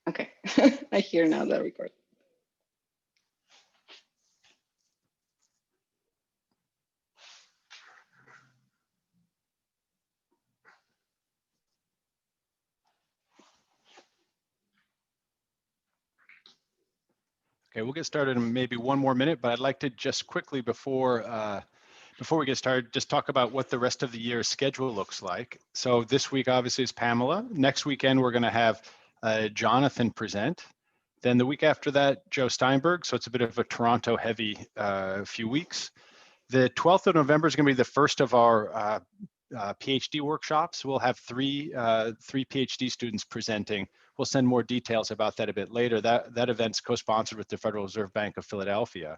Okay, I hear now the record. Okay, we'll get started in maybe one more minute, but I'd like to just quickly before we get started, just talk about what the rest of the year's schedule looks like. So this week obviously is Pamela. Next weekend we're going to have Jonathan present. Then the week after that, Joe Steinberg. So it's a bit of a Toronto heavy few weeks. The 12th of November is going to be the first of our PhD workshops. We'll have three PhD students presenting. We'll send more details about that a bit later. That event's co-sponsored with the Federal Reserve Bank of Philadelphia.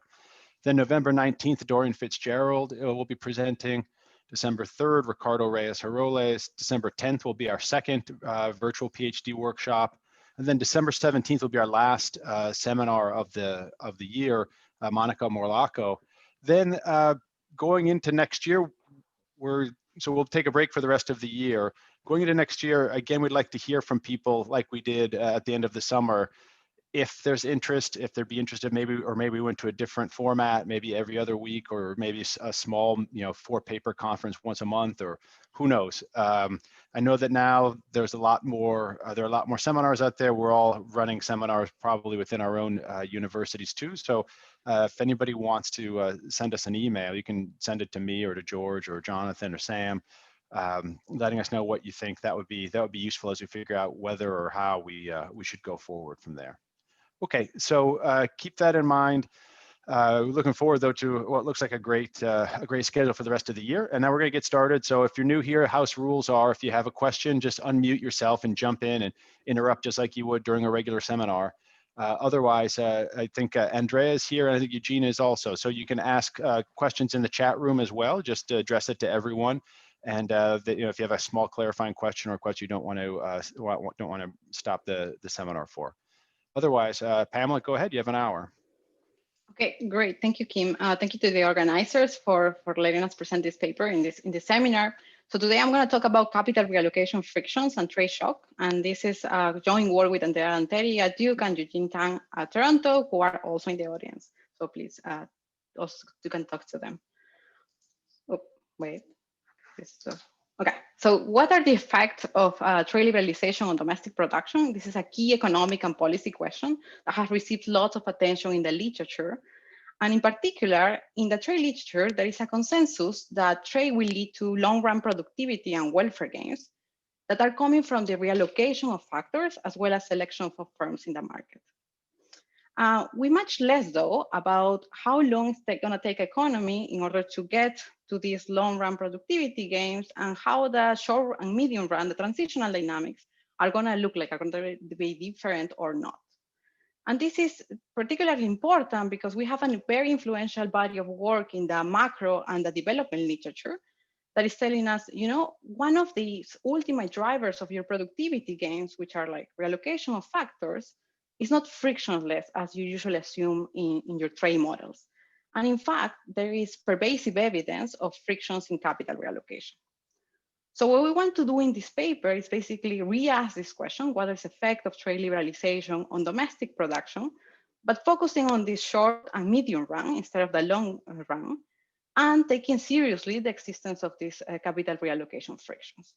Then November 19th, Dorian Fitzgerald will be presenting. December 3rd, Ricardo Reyes-Heroles. December 10th will be our second virtual PhD workshop. And then December 17th will be our last seminar of the year, Monica Morlaco. Then going into next year, so we'll take a break for the rest of the year. Going into next year, again, we'd like to hear from people like we did at the end of the summer. If there's interest, if they'd be interested, maybe we went to a different format, maybe every other week, or maybe a small, 4-paper conference once a month, or who knows. I know that now there's a lot more, there are a lot more seminars out there. We're all running seminars probably within our own universities too. So if anybody wants to send us an email, you can send it to me or to George or Jonathan or Sam, letting us know what you think. That would be useful as we figure out whether or how we should go forward from there. Okay, so keep that in mind. Looking forward though to what looks like a great schedule for the rest of the year. And now we're gonna get started. So if you're new here, house rules are, if you have a question, just unmute yourself and jump in and interrupt just like you would during a regular seminar. Otherwise, I think Andrea is here, and I think Eugenia is also. So you can ask questions in the chat room as well. Just address it to everyone. And if you have a small clarifying question or a question you don't want to stop the seminar for. Otherwise, Pamela, go ahead. You have an hour. Okay, great. Thank you, Kim. Thank you to the organizers for letting us present this paper in this seminar. So today I'm going to talk about capital reallocation frictions and trade shock. And this is a joint work with Andrea Anteri at Duke and Eugene Tang at Toronto, who are also in the audience. So please, also you can talk to them. Oh, wait. Okay, so what are the effects of trade liberalization on domestic production? This is a key economic and policy question that has received lots of attention in the literature. And in particular, in the trade literature, there is a consensus that trade will lead to long-run productivity and welfare gains that are coming from the reallocation of factors as well as selection of firms in the market. We much less though about how long it's going to take economy in order to get to these long-run productivity gains, and how the short and medium run, the transitional dynamics, are going to look like, are going to be different or not. And this is particularly important because we have a very influential body of work in the macro and the development literature that is telling us, one of the ultimate drivers of your productivity gains, which are like reallocation of factors, is not frictionless as you usually assume in your trade models. And in fact, there is pervasive evidence of frictions in capital reallocation. So what we want to do in this paper is basically re-ask this question: what is the effect of trade liberalization on domestic production, but focusing on this short and medium run instead of the long run, and taking seriously the existence of these capital reallocation frictions.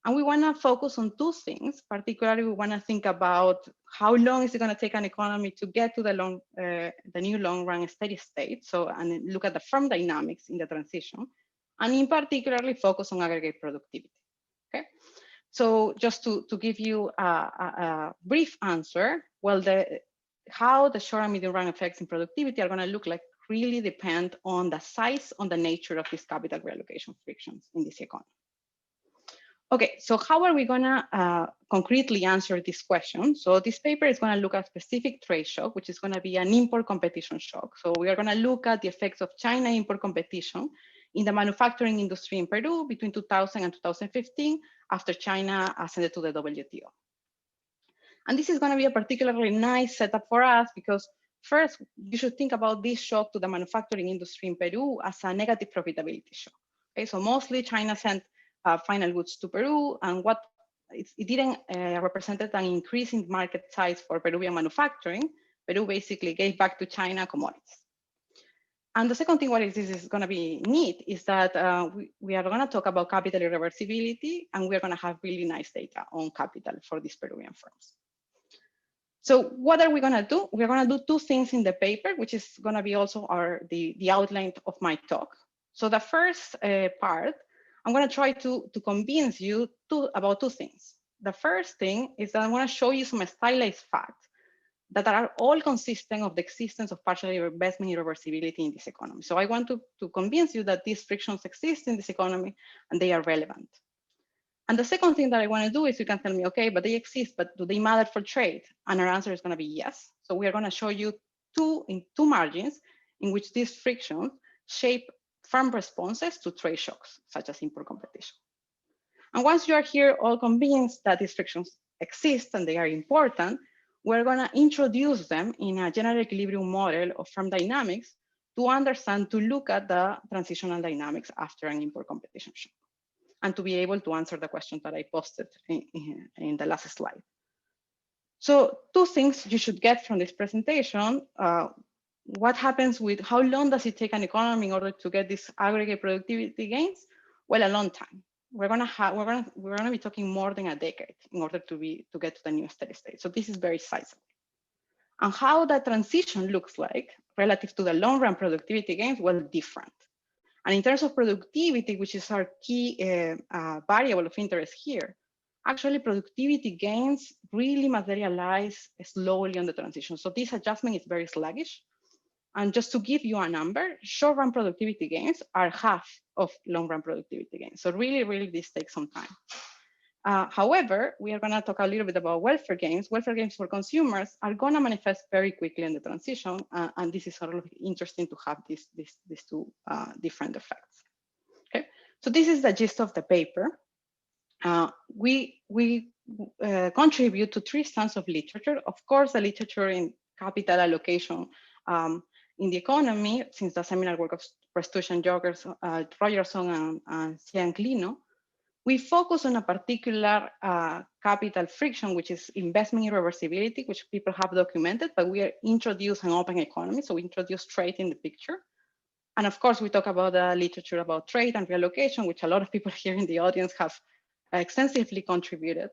And we want to focus on two things. Particularly, we want to think about how long is it going to take an economy to get to the new long-run steady state. So, and look at the firm dynamics in the transition, and in particularly focus on aggregate productivity. Okay. So, just to give you a brief answer, well, how the short and medium-run effects in productivity are going to look like really depend on the size, on the nature of these capital reallocation frictions in this economy. Okay, so how are we gonna concretely answer this question? So this paper is gonna look at specific trade shock, which is gonna be an import competition shock. So we are gonna look at the effects of China import competition in the manufacturing industry in Peru between 2000 and 2015, after China ascended to the WTO. And this is gonna be a particularly nice setup for us because first, you should think about this shock to the manufacturing industry in Peru as a negative profitability shock. Okay, so mostly China sent final goods to Peru, and what it didn't represent an increase in market size for Peruvian manufacturing. Peru basically gave back to China commodities. And the second thing what is going to be neat is that we are going to talk about capital irreversibility, and we're going to have really nice data on capital for these Peruvian firms. So what are we going to do? We're going to do two things in the paper, which is going to be also the outline of my talk. So the first part, I'm going to try to convince you about two things. The first thing is that I want to show you some stylized facts that are all consistent of the existence of partial investment irreversibility in this economy. So I want to convince you that these frictions exist in this economy and they are relevant. And the second thing that I want to do is you can tell me, okay, but they exist, but do they matter for trade? And our answer is going to be yes. So we are going to show you two margins in which these frictions shape firm responses to trade shocks, such as import competition. And once you are here all convinced that these frictions exist and they are important, we're going to introduce them in a general equilibrium model of firm dynamics to understand, to look at the transitional dynamics after an import competition shock, and to be able to answer the question that I posted in the last slide. So two things you should get from this presentation. What happens with, how long does it take an economy in order to get these aggregate productivity gains? Well, a long time. We're gonna be talking more than a decade in order to get to the new steady state. So this is very sizable. And how that transition looks like relative to the long run productivity gains, well, different. And in terms of productivity, which is our key variable of interest here, actually productivity gains really materialize slowly on the transition. So this adjustment is very sluggish. And just to give you a number, short run productivity gains are half of long run productivity gains. So really, really this takes some time. However, we are gonna talk a little bit about welfare gains. Welfare gains for consumers are gonna manifest very quickly in the transition. And this is sort of interesting to have these two different effects. Okay, so this is the gist of the paper. We contribute to three strands of literature. Of course, the literature in capital allocation in the economy, since the seminal work of Prestush and Rogerson and Cianclino, we focus on a particular capital friction, which is investment irreversibility, which people have documented, but we are introduce an open economy. So we introduce trade in the picture. And of course, we talk about the literature about trade and reallocation, which a lot of people here in the audience have extensively contributed.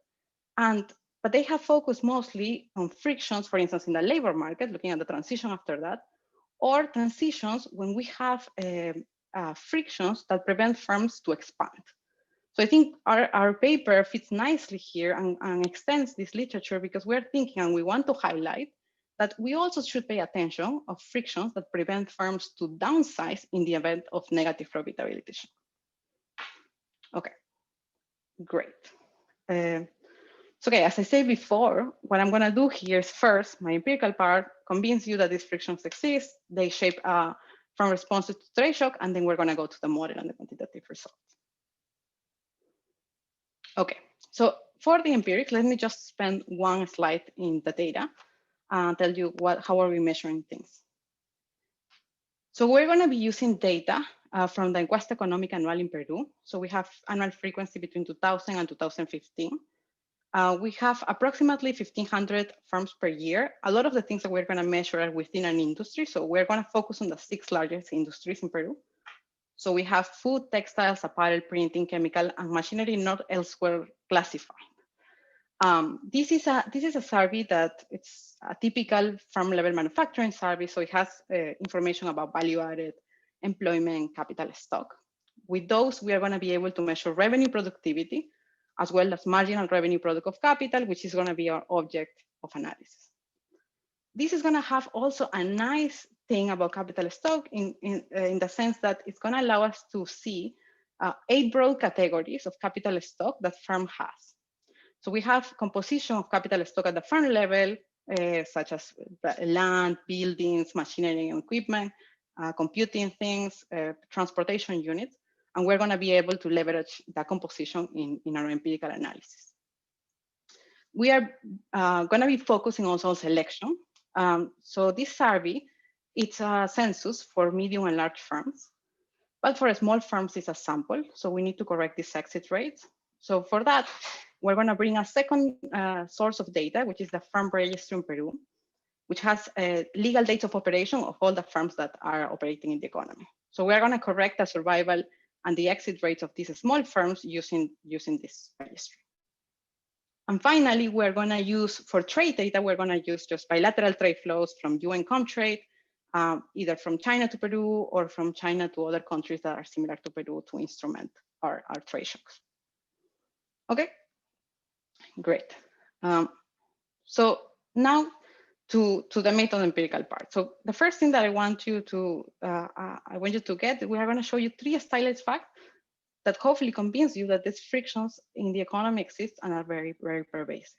But they have focused mostly on frictions, for instance, in the labor market, looking at the transition after that, or transitions when we have frictions that prevent firms to expand. So I think our paper fits nicely here and extends this literature because we're thinking and we want to highlight that we also should pay attention of frictions that prevent firms to downsize in the event of negative profitability. Okay, great. So okay, as I said before, what I'm gonna do here is first, my empirical part, convince you that these frictions exist, they shape firm responses to trade shock, and then we're gonna go to the model and the quantitative results. Okay, so for the empirics, let me just spend one slide in the data and tell you how are we measuring things. So we're gonna be using data from the Encuesta Económica Anual in Peru. So we have annual frequency between 2000 and 2015. We have approximately 1,500 firms per year. A lot of the things that we're gonna measure are within an industry. So we're gonna focus on the 6 largest industries in Peru. So we have food, textiles, apparel, printing, chemical, and machinery not elsewhere classified. This is a survey that it's a typical firm level manufacturing survey. So it has information about value added, employment, capital stock. With those, we are going to be able to measure revenue productivity, as well as marginal revenue product of capital, which is going to be our object of analysis. This is going to have also a nice thing about capital stock in the sense that it's going to allow us to see 8 broad categories of capital stock that firm has. So we have composition of capital stock at the firm level, such as land, buildings, machinery and equipment, computing things, transportation units, and we're going to be able to leverage the composition in our empirical analysis. We are going to be focusing also on selection. So this survey, it's a census for medium and large firms, but for small firms, it's a sample. So we need to correct these exit rates. So for that, we're going to bring a second source of data, which is the firm registry in Peru, which has legal dates of operation of all the firms that are operating in the economy. So we're going to correct the survival and the exit rates of these small firms using this registry. And finally, we're going to use, for trade data, we're going to use just bilateral trade flows from UN Comtrade, either from China to Peru or from China to other countries that are similar to Peru to instrument our trade shocks. Okay, great. So now to the method empirical part. So the first thing that I want you to get, we are going to show you 3 stylized facts that hopefully convince you that these frictions in the economy exist and are very, very pervasive.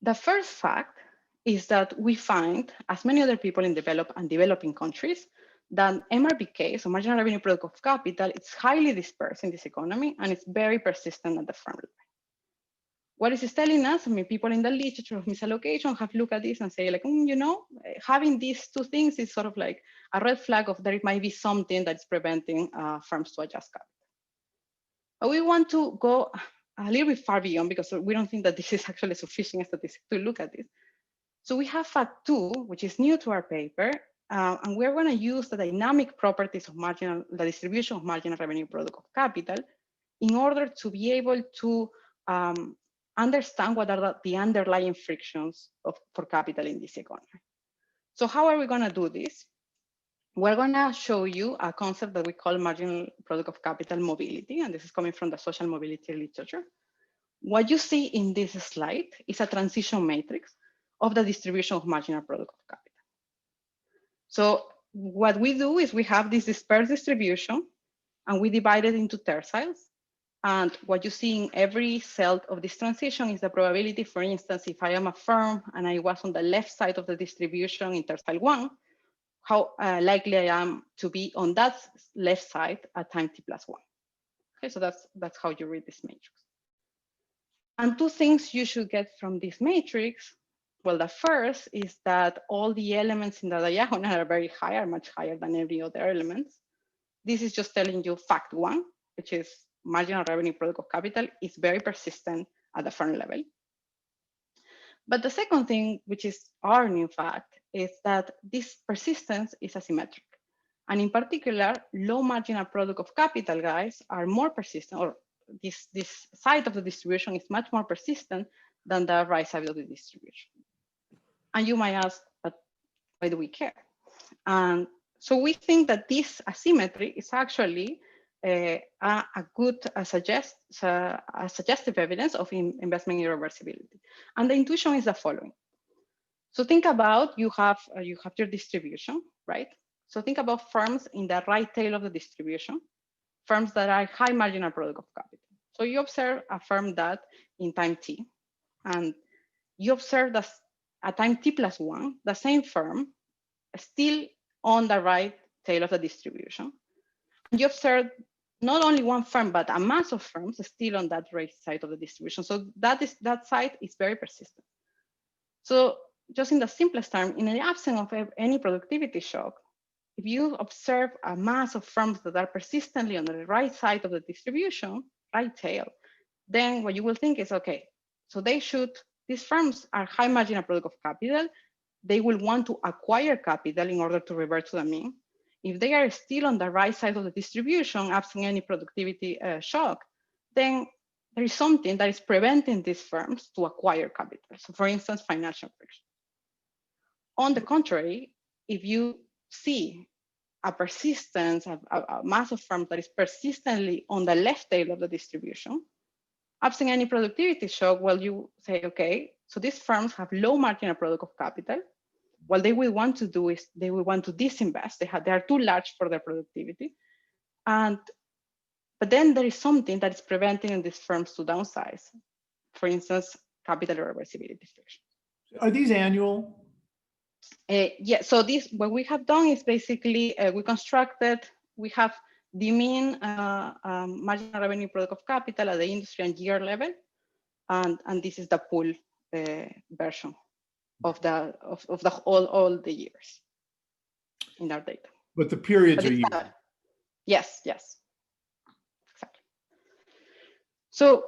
The first fact is that we find, as many other people in developed and developing countries, that MRPK, so marginal revenue product of capital, it's highly dispersed in this economy and it's very persistent at the firm level. What is this telling us? I mean, people in the literature of misallocation have looked at this and say like, you know, having these 2 things is sort of like a red flag of that it might be something that's preventing firms to adjust capital. But we want to go a little bit far beyond because we don't think that this is actually sufficient statistic to look at this. So we have fact 2, which is new to our paper, and we're going to use the dynamic properties of the distribution of marginal revenue product of capital in order to be able to understand what are the underlying frictions for capital in this economy. So how are we going to do this? We're going to show you a concept that we call marginal product of capital mobility, and this is coming from the social mobility literature. What you see in this slide is a transition matrix of the distribution of marginal product of capital. So what we do is we have this dispersed distribution, and we divide it into terciles. And what you see in every cell of this transition is the probability, for instance, if I am a firm and I was on the left side of the distribution in tercile 1, how likely I am to be on that left side at time t plus 1. Okay, so that's how you read this matrix. And 2 things you should get from this matrix. Well, the first is that all the elements in the diagonal are very high, are much higher than every other element. This is just telling you fact 1, which is marginal revenue product of capital is very persistent at the firm level. But the second thing, which is our new fact, is that this persistence is asymmetric. And in particular, low marginal product of capital guys are more persistent, or this side of the distribution is much more persistent than the right side of the distribution. And you might ask, but why do we care? And so we think that this asymmetry is actually a good suggestive evidence of investment irreversibility. And the intuition is the following. So think about you have your distribution, right? So think about firms in the right tail of the distribution, firms that are high marginal product of capital. So you observe a firm that in time t, and you observe that at time t plus 1, the same firm still on the right tail of the distribution. And you observe not only one firm, but a mass of firms still on that right side of the distribution. So that side is very persistent. So just in the simplest term, in the absence of any productivity shock, if you observe a mass of firms that are persistently on the right side of the distribution, right tail, then what you will think is, okay, so these firms are high marginal product of capital. They will want to acquire capital in order to revert to the mean. If they are still on the right side of the distribution, absent any productivity shock, then there is something that is preventing these firms to acquire capital. So for instance, financial friction. On the contrary, if you see a persistence, a mass of firms that is persistently on the left tail of the distribution, absent any productivity shock, well, you say, okay, so these firms have low marginal product of capital. What they will want to do is they will want to disinvest. They are too large for their productivity. But then there is something that is preventing these firms to downsize. For instance, capital reversibility friction. Are these annual? Yeah, so what we have done is basically we have the mean marginal revenue product of capital at the industry and year level. And this is the pool version of all the years in our data. But the periods are years. Yes, exactly. So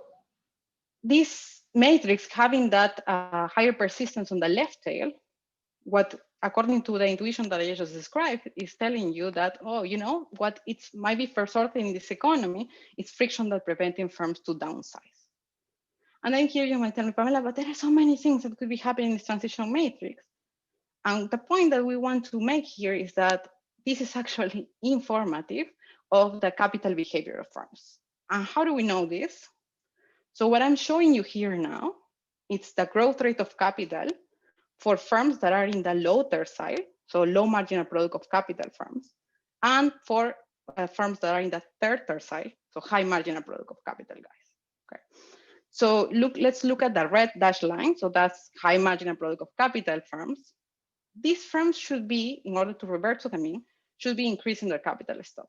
this matrix having that higher persistence on the left tail, what according to the intuition that I just described is telling you that, oh, you know what, it might be first order in this economy, it's friction that preventing firms to downsize. And then here you might tell me, Pamela, but there are so many things that could be happening in this transition matrix. And the point that we want to make here is that this is actually informative of the capital behavior of firms. And how do we know this? So what I'm showing you here now, it's the growth rate of capital for firms that are in the low tercile, so low marginal product of capital firms, and for firms that are in the third tercile, so high marginal product of capital guys. Okay. So let's look at the red dashed line. So that's high marginal product of capital firms. These firms should be, in order to revert to the mean, should be increasing their capital stock.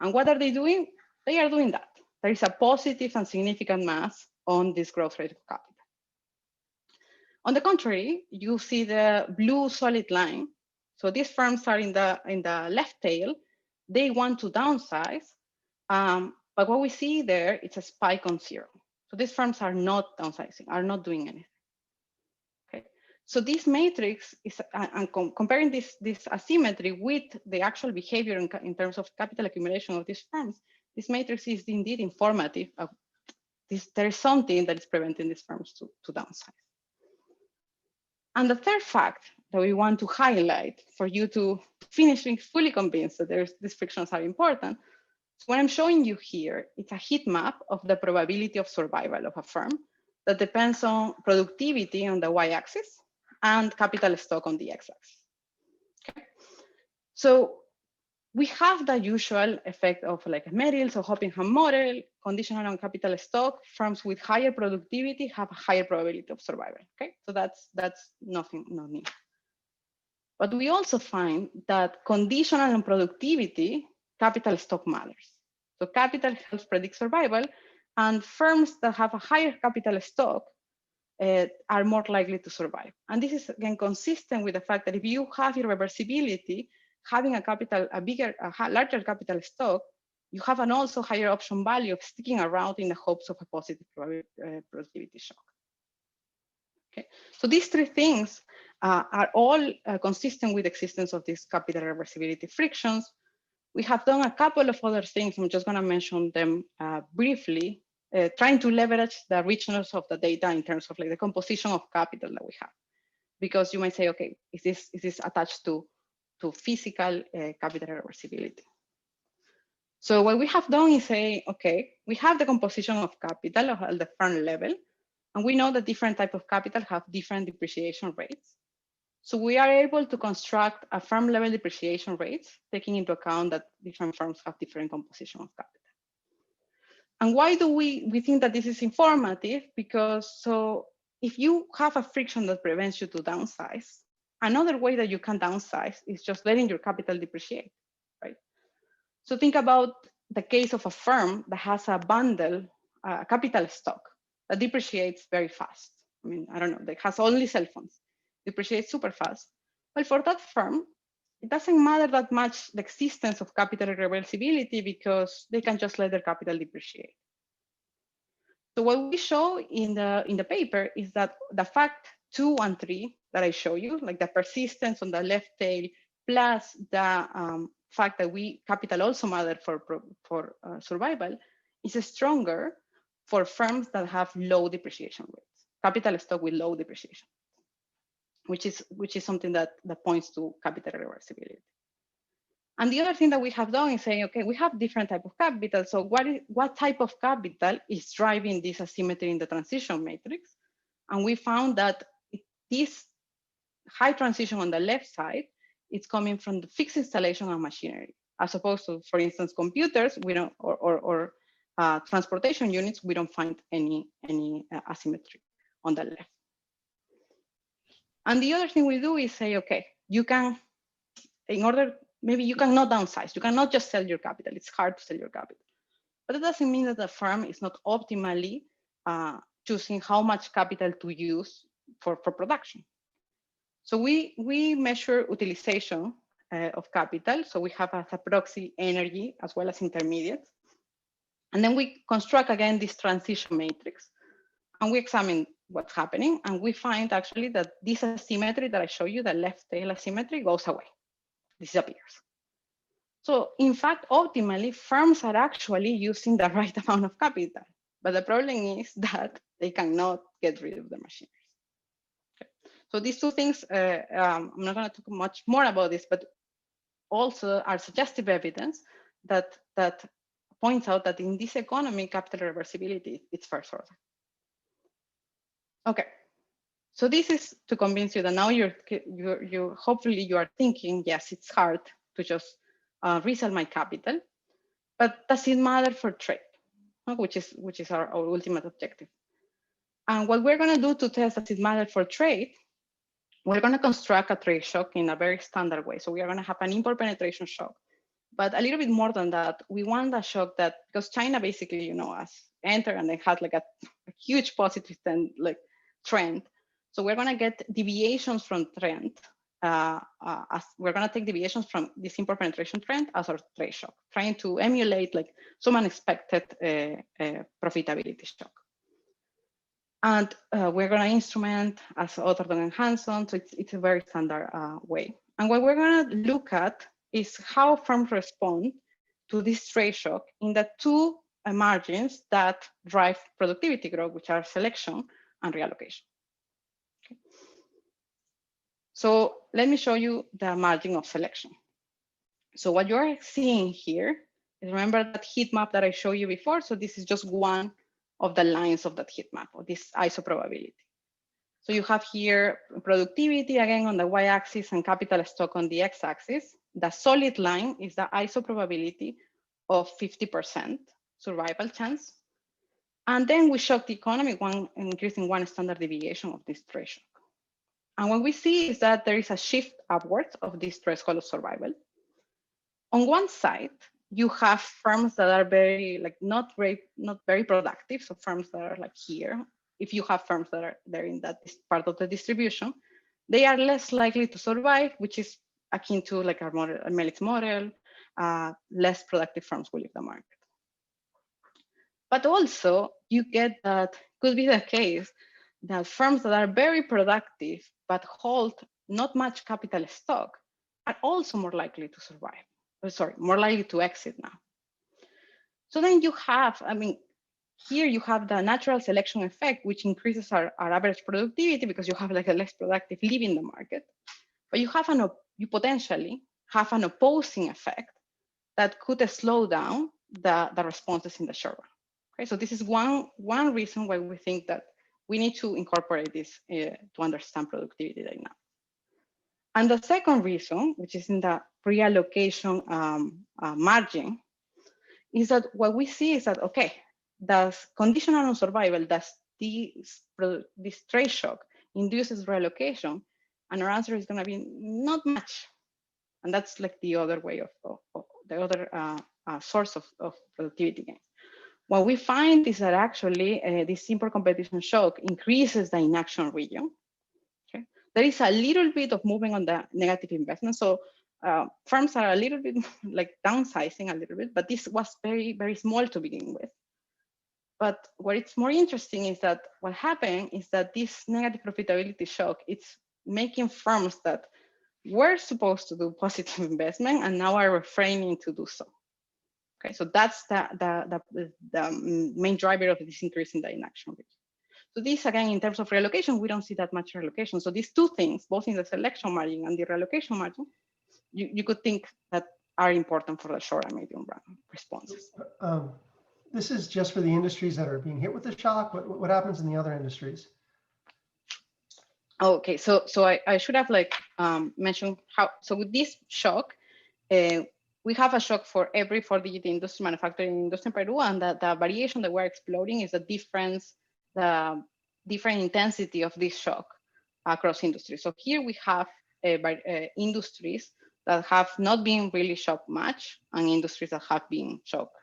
And what are they doing? They are doing that. There is a positive and significant mass on this growth rate of capital. On the contrary, you see the blue solid line. So these firms are in the left tail. They want to downsize, but what we see there, it's a spike on 0. So these firms are not downsizing, are not doing anything. Okay. So this matrix is, comparing this asymmetry with the actual behavior in terms of capital accumulation of these firms, this matrix is indeed informative of this. There is something that is preventing these firms to downsize. And the third fact that we want to highlight for you to finish being fully convinced that these frictions are important. So what I'm showing you here, it's a heat map of the probability of survival of a firm that depends on productivity on the y-axis and capital stock on the x-axis. Okay. So we have the usual effect of like a Merrill's or Hoppingham model, conditional on capital stock. Firms with higher productivity have a higher probability of survival. Okay, so that's nothing new. But we also find that conditional on productivity, capital stock matters. So capital helps predict survival, and firms that have a higher capital stock are more likely to survive. And this is again consistent with the fact that if you have irreversibility, having a larger capital stock, you have an also higher option value of sticking around in the hopes of a positive productivity shock. Okay, so these three things are all consistent with the existence of these capital reversibility frictions. We have done a couple of other things. I'm just going to mention them briefly, trying to leverage the richness of the data in terms of like the composition of capital that we have. Because you might say, okay, is this attached to physical capital reversibility? So what we have done is say, okay, we have the composition of capital at the firm level, and we know that different types of capital have different depreciation rates. So we are able to construct a firm level depreciation rates, taking into account that different firms have different composition of capital. And why do we think that this is informative? Because so if you have a friction that prevents you to downsize, another way that you can downsize is just letting your capital depreciate, right? So think about the case of a firm that has a bundle, capital stock that depreciates very fast. I mean, I don't know, that has only cell phones, depreciates super fast. Well, for that firm, it doesn't matter that much the existence of capital reversibility because they can just let their capital depreciate. So what we show in the paper is that the fact 2 and 3 that I show you, like the persistence on the left tail, plus the fact that capital also matter for survival, is stronger for firms that have low depreciation rates, capital stock with low depreciation, which is something that points to capital reversibility. And the other thing that we have done is saying, okay, we have different type of capital. So what type of capital is driving this asymmetry in the transition matrix? And we found that this high transition on the left side, it's coming from the fixed installation of machinery, as opposed to, for instance, computers, we don't, or transportation units, we don't find any asymmetry on the left. And the other thing we do is say, okay, you can, maybe you cannot downsize. You cannot just sell your capital. It's hard to sell your capital. But it doesn't mean that the firm is not optimally choosing how much capital to use for production. So we measure utilization of capital. So we have as a proxy energy as well as intermediates. And then we construct again this transition matrix. And we examine what's happening, and we find actually that this asymmetry that I show you, the left tail asymmetry, goes away, disappears. So in fact, optimally, firms are actually using the right amount of capital, but the problem is that they cannot get rid of the machineries. Okay. So these two things, I'm not going to talk much more about this, but also are suggestive evidence that points out that in this economy, capital reversibility is first order. Okay, so this is to convince you that now you hopefully you are thinking, yes, it's hard to just resell my capital, but does it matter for trade, which is our ultimate objective. And what we're going to do to test does it matter for trade, we're going to construct a trade shock in a very standard way. So we are going to have an import penetration shock. But a little bit more than that, we want a shock that, because China basically, has entered and they had like a huge positive trend. So we're going to get deviations from trend. As we're going to take deviations from this import penetration trend as our trade shock, trying to emulate like some unexpected profitability shock. And we're going to instrument as Otterton and Hanson. So it's a very standard way. And what we're going to look at is how firms respond to this trade shock in the two margins that drive productivity growth, which are selection and reallocation. Okay. So let me show you the margin of selection. So what you're seeing here is, remember that heat map that I showed you before? So this is just one of the lines of that heat map, or this ISO probability. So you have here productivity again on the y-axis and capital stock on the x-axis. The solid line is the ISO probability of 50% survival chance. And then we shock the economy increasing one standard deviation of this threshold. And what we see is that there is a shift upwards of this threshold of survival. On one side, you have firms that are not very productive. So firms that are like here. If you have firms that are there in that part of the distribution, they are less likely to survive, which is akin to like our model, Melik's model. Less productive firms will leave the market. But also, you get that could be the case that firms that are very productive but hold not much capital stock are also more likely to survive. More likely to exit now. So then you have, here you have the natural selection effect, which increases our average productivity because you have like a less productive leaving the market. But you potentially have an opposing effect that could slow down the responses in the short run. Okay, so this is one reason why we think that we need to incorporate this to understand productivity dynamics. And the second reason, which is in the pre-allocation margin, is that what we see is that, okay, does conditional on survival, does this trade shock induces reallocation? And our answer is going to be not much. And that's like the other way of the other source of productivity gains. What we find is that actually this import competition shock increases the inaction region. Okay, there is a little bit of movement on the negative investment. So firms are a little bit like downsizing a little bit, but this was very, very small to begin with. But what it's more interesting is that what happened is that this negative profitability shock, it's making firms that were supposed to do positive investment and now are refraining to do so. Okay, so that's the main driver of this increase in the inaction rate. So this, again, in terms of reallocation, we don't see that much reallocation. So these two things, both in the selection margin and the reallocation margin, you could think that are important for the short and medium run responses. This is just for the industries that are being hit with the shock. What happens in the other industries? Okay, so I should have mentioned how. So with this shock, we have a shock for every 4-digit industry, manufacturing industry in Peru, and the variation that we're exploring is the different intensity of this shock across industries. So here we have industries that have not been really shocked much, and industries that have been shocked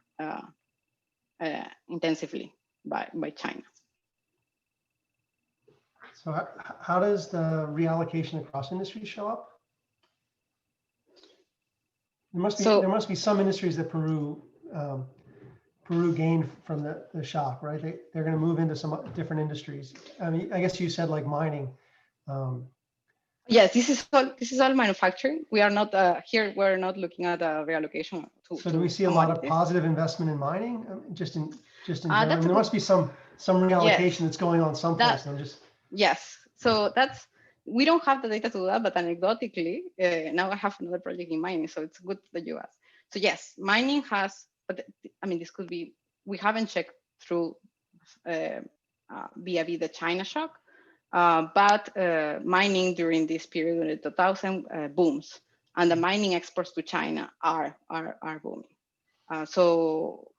intensively by China. So how does the reallocation across industries show up? There must be some industries that Peru Peru gained from the shock, right? They're going to move into some different industries. I mean, I guess you said like mining. Yes, this is all manufacturing. We are not here. We're not looking at reallocation. So do we see a lot of positive investment in mining? Just in general, I mean, there must be some reallocation that's going on someplace. I'm just yes. So we don't have the data to do that, but anecdotally, now I have another project in mining, so it's good that you asked. So yes, mining has, but I mean, this could be, we haven't checked through vis-a-vis the China shock, but mining during this period in the 2000 booms, and the mining exports to China are booming. So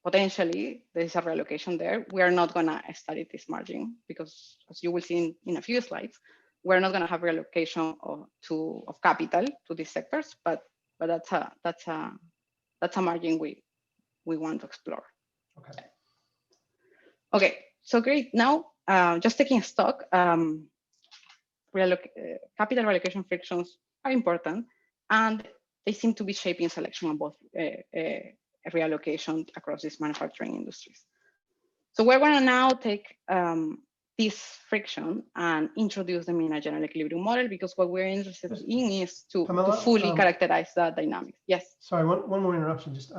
potentially there is a reallocation there. We are not gonna study this margin because, as you will see in a few slides, we're not gonna have reallocation of capital to these sectors, but that's a margin we want to explore. Okay. Okay, so great. Now, just taking stock, capital reallocation frictions are important, and they seem to be shaping selection on both reallocation across these manufacturing industries. So we're going to now take this friction and introduce them in a general equilibrium model, because what we're interested in is to fully characterize the dynamics. Yes. Sorry, one more interruption. Just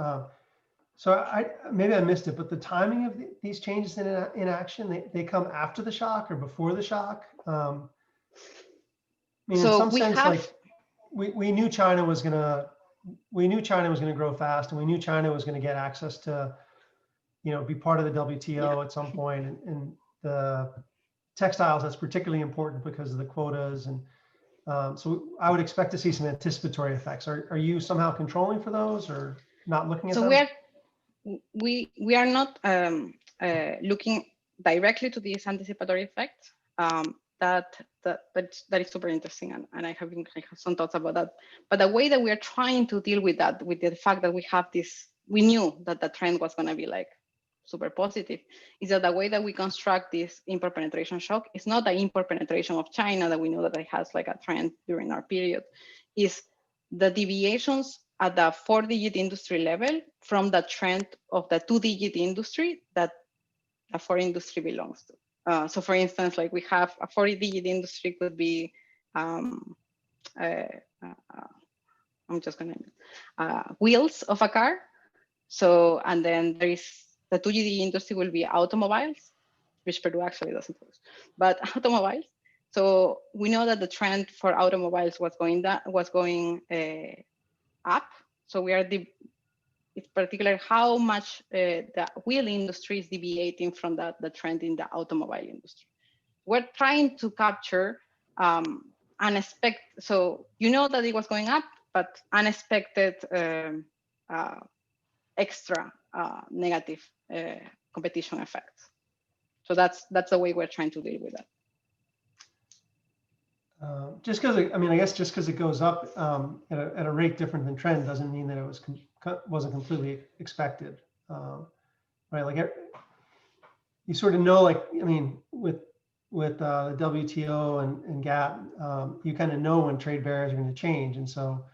so maybe I missed it, but the timing of these changes in action, they come after the shock or before the shock? I mean, so in some sense, like we knew China was gonna grow fast, and we knew China was gonna get access to, be part of the WTO at some point, and the textiles, that's particularly important because of the quotas, and so I would expect to see some anticipatory effects. Are you somehow controlling for those, or not looking at them? So we are not looking directly to these anticipatory effects. That is super interesting, and I have some thoughts about that. But the way that we are trying to deal with that, with the fact that we have this, we knew that the trend was going to be like super positive, is that the way that we construct this import penetration shock is not the import penetration of China that we know that it has like a trend during our period, is the deviations at the 4-digit industry level from the trend of the 2-digit industry that the 4 industry belongs to. So for instance, like we have a 40-digit industry could be, I'm just gonna, wheels of a car. So, and then there is the 2-digit industry will be automobiles, which Peru actually doesn't produce, but automobiles. So we know that the trend for automobiles was going up. So we are it's particular how much the wheel industry is deviating from the trend in the automobile industry. We're trying to capture unexpected, so that it was going up, but unexpected extra negative competition effects. So that's the way we're trying to deal with that. Just because, I guess just because it goes up at a rate different than trend doesn't mean that it wasn't completely expected, right? Like you sort of know, like, I mean, with the WTO and GATT, you kind of know when trade barriers are going to change, and so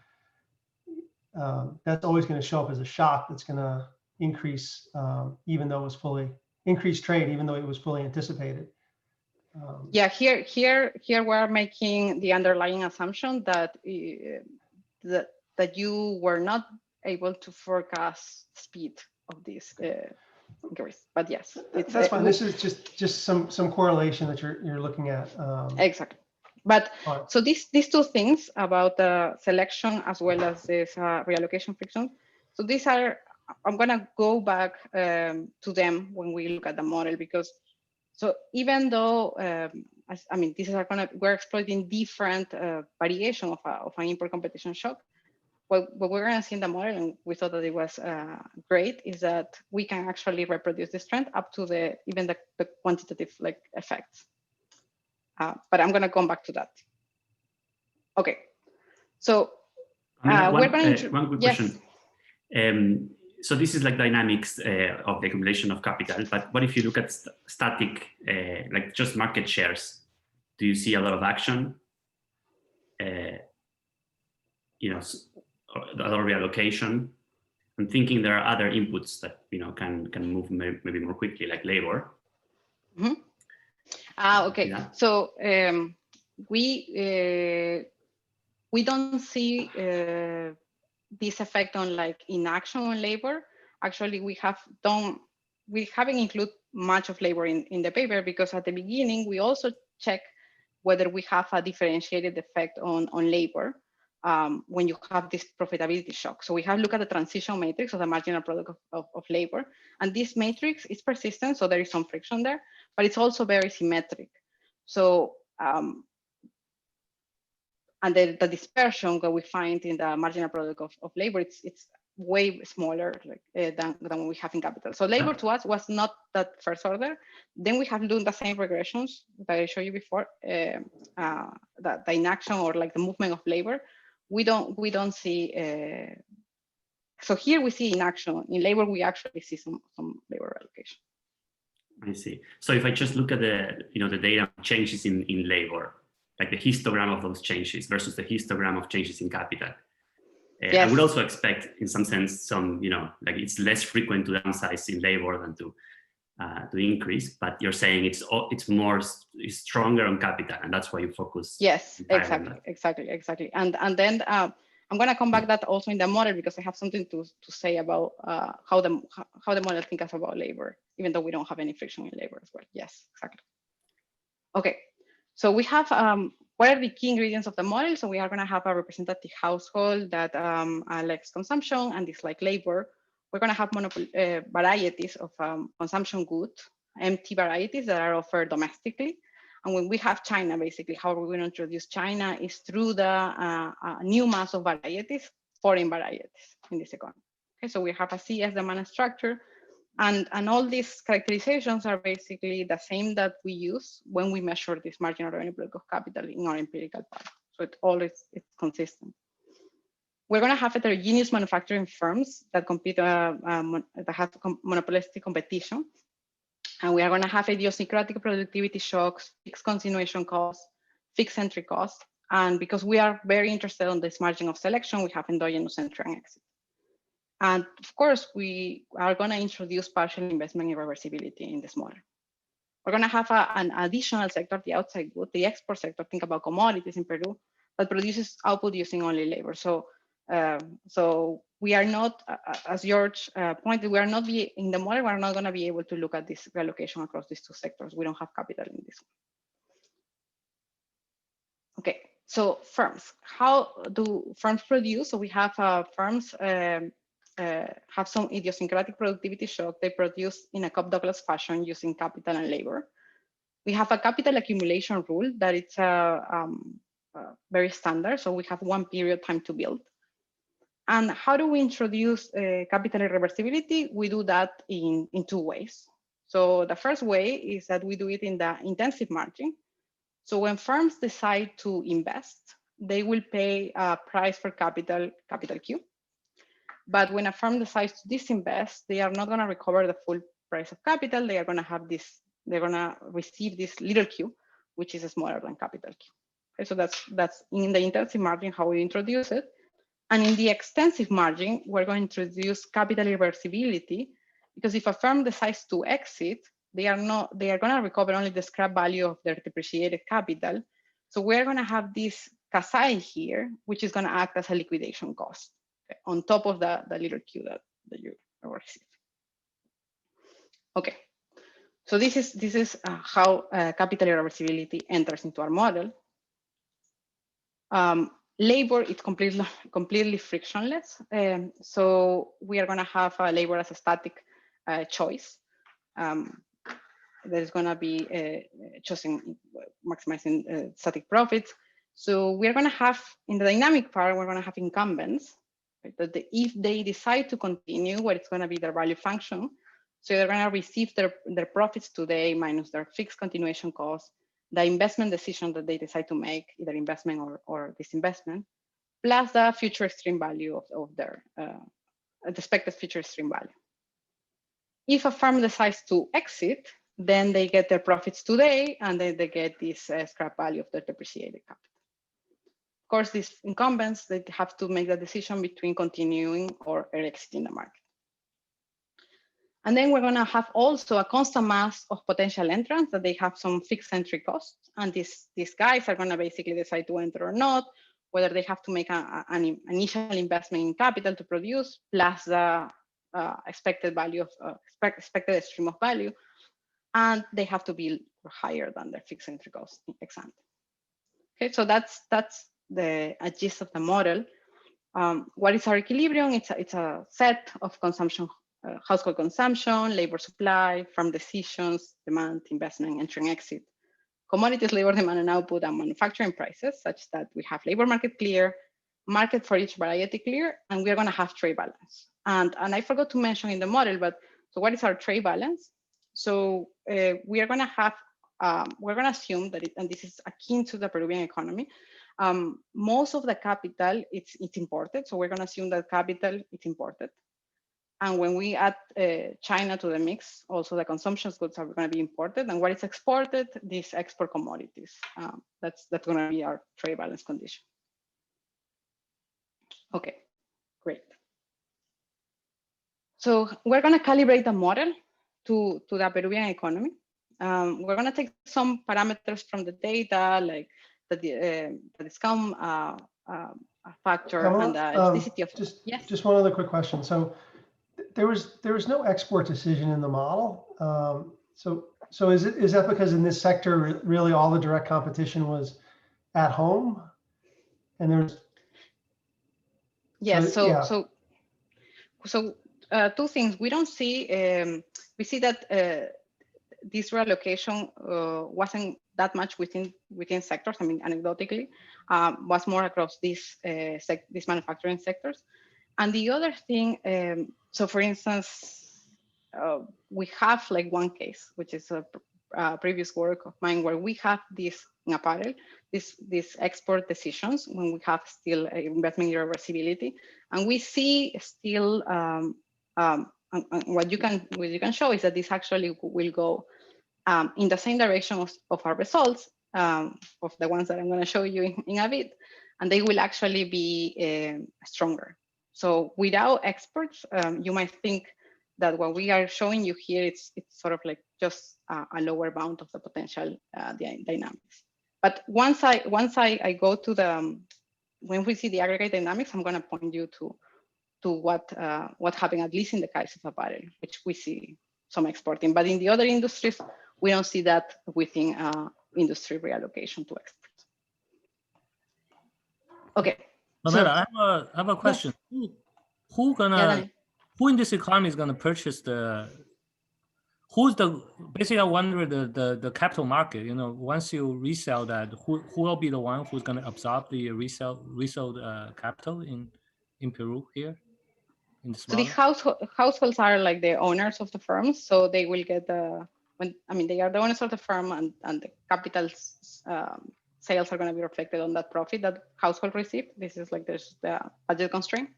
that's always going to show up as a shock that's going to increase, even though it was increased trade, even though it was fully anticipated. Yeah, here we're making the underlying assumption that that you were not able to forecast speed of this increase. But yes, that's fine. This is just some correlation that you're looking at. Exactly. But so these two things about the selection as well as this reallocation friction. So these are, I'm gonna go back to them when we look at the model, because so even though, I mean, we're exploiting different variation of an import competition shock. What we're gonna see in the model, and we thought that it was great, is that we can actually reproduce this trend up to even the quantitative like effects. But I'm gonna come back to that. Okay, so we're going to one quick question. So this is like dynamics of the accumulation of capital, but what if you look at static, like just market shares? Do you see a lot of action? A lot of reallocation? I'm thinking there are other inputs that can move maybe more quickly, like labor. Okay, Yeah. so we don't see this effect on like inaction on labor. Actually, we haven't included much of labor in the paper, because at the beginning we also check whether we have a differentiated effect on labor when you have this profitability shock. So we have looked at the transition matrix of the marginal product of labor, and this matrix is persistent, so there is some friction there, but it's also very symmetric. So and the dispersion that we find in the marginal product of labor, it's way smaller than we have in capital. So labor to us was not that first order. Then we have done the same regressions that I showed you before, the inaction or like the movement of labor. We don't see. So here we see inaction. In labor, we actually see some labor reallocation. I see. So if I just look at the the data changes in labor, like the histogram of those changes versus the histogram of changes in capital. Yes. I would also expect, in some sense, some like it's less frequent to downsize in labor than to increase. But you're saying it's stronger on capital, and that's why you focus. Yes, exactly. And then I'm going to come back that also in the model, because I have something to say about how the model thinks about labor, even though we don't have any friction in labor as well. Yes, exactly. Okay. So we have, what are the key ingredients of the model? So we are going to have a representative household that likes consumption and dislike labor. We're going to have varieties of consumption goods, empty varieties that are offered domestically. And when we have China, basically, how we're going to introduce China is through the new mass of varieties, foreign varieties in this economy. Okay, so we have a CS demand structure. And all these characterizations are basically the same that we use when we measure this marginal revenue product of capital in our empirical part. So it's consistent. We're going to have heterogeneous manufacturing firms that compete, that have monopolistic competition. And we are going to have idiosyncratic productivity shocks, fixed continuation costs, fixed entry costs. And because we are very interested on this margin of selection, we have endogenous entry and exit. And of course, we are going to introduce partial investment irreversibility in this model. We're going to have an additional sector, the outside good, the export sector, think about commodities in Peru, that produces output using only labor. So we are not, as George pointed, we are not in the model, we're not going to be able to look at this reallocation across these two sectors. We don't have capital in this one. Okay, so firms. How do firms produce? So we have firms have some idiosyncratic productivity shock. They produce in a Cobb-Douglas fashion using capital and labor. We have a capital accumulation rule that it's very standard. So we have 1 period time to build. And how do we introduce capital irreversibility? We do that in 2 ways. So the first way is that we do it in the intensive margin. So when firms decide to invest, they will pay a price for capital Q. But when a firm decides to disinvest, they are not going to recover the full price of capital. They are going to have this, they're going to receive this little q, which is smaller than capital Q. Okay, so that's in the intensive margin how we introduce it. And in the extensive margin, we're going to introduce capital irreversibility, because if a firm decides to exit, they are going to recover only the scrap value of their depreciated capital. So we're going to have this CASAI here, which is going to act as a liquidation cost, okay, on top of the little q that you receive. Okay, so this is how capital irreversibility enters into our model. Labor, it's completely frictionless. So we are going to have labor as a static choice. There's going to be choosing maximizing static profits. So we're going to have, in the dynamic part, we're going to have incumbents, right, that if they decide to continue, what it's going to be their value function. So they're going to receive their profits today minus their fixed continuation costs, the investment decision that they decide to make, either investment or disinvestment, plus the future extreme value of their expected future extreme value. If a firm decides to exit, then they get their profits today, and then they get this scrap value of their depreciated capital. course, these incumbents, they have to make the decision between continuing or exiting the market. And then we're going to have also a constant mass of potential entrants that they have some fixed entry costs. And these guys are going to basically decide to enter or not, whether they have to make an initial investment in capital to produce, plus the expected value of expected stream of value. And they have to be higher than their fixed entry cost ex ante. Okay, so that's the gist of the model. What is our equilibrium? It's a set of consumption, household consumption, labor supply, farm decisions, demand, investment, entry and exit, commodities, labor demand and output, and manufacturing prices, such that we have labor market clear, market for each variety clear, and we're going to have trade balance. And I forgot to mention in the model, but so what is our trade balance? So we are going to have, we're going to assume that, and this is akin to the Peruvian economy, most of the capital, it's imported. So we're going to assume that capital is imported. And when we add China to the mix, also the consumption goods are going to be imported. And what is exported? These export commodities. That's going to be our trade balance condition. Okay, great. So we're going to calibrate the model to the Peruvian economy. We're going to take some parameters from the data, like the discount factor Pamela, and the elasticity of just one other quick question. So there was no export decision in the model. So is that because in this sector really all the direct competition was at home, and there's yes. So two things. We don't see. We see that this reallocation wasn't that much within sectors. I mean, anecdotally, was more across these manufacturing sectors. And the other thing, so for instance, we have like one case, which is a previous work of mine, where we have this in apparel, these export decisions when we have still investment irreversibility, and we see still what you can show is that this actually will go in the same direction of our results, of the ones that I'm going to show you in a bit, and they will actually be stronger. So without exports, you might think that what we are showing you here, it's sort of like just a lower bound of the potential dynamics. But once I go to the, when we see the aggregate dynamics, I'm going to point you to what happened, at least in the case of apparel, which we see some exporting. But in the other industries, we don't see that within industry reallocation to exports. Okay. Pamela, I have a question. Yes. Who in this economy is gonna purchase basically I wonder the capital market, you know, once you resell that, who will be the one who's gonna absorb the resold capital in Peru here? So the households are like the owners of the firms, so they will get they are the owners of the firm, and the capital sales are going to be reflected on that profit that household receive. This is like there's the budget constraint.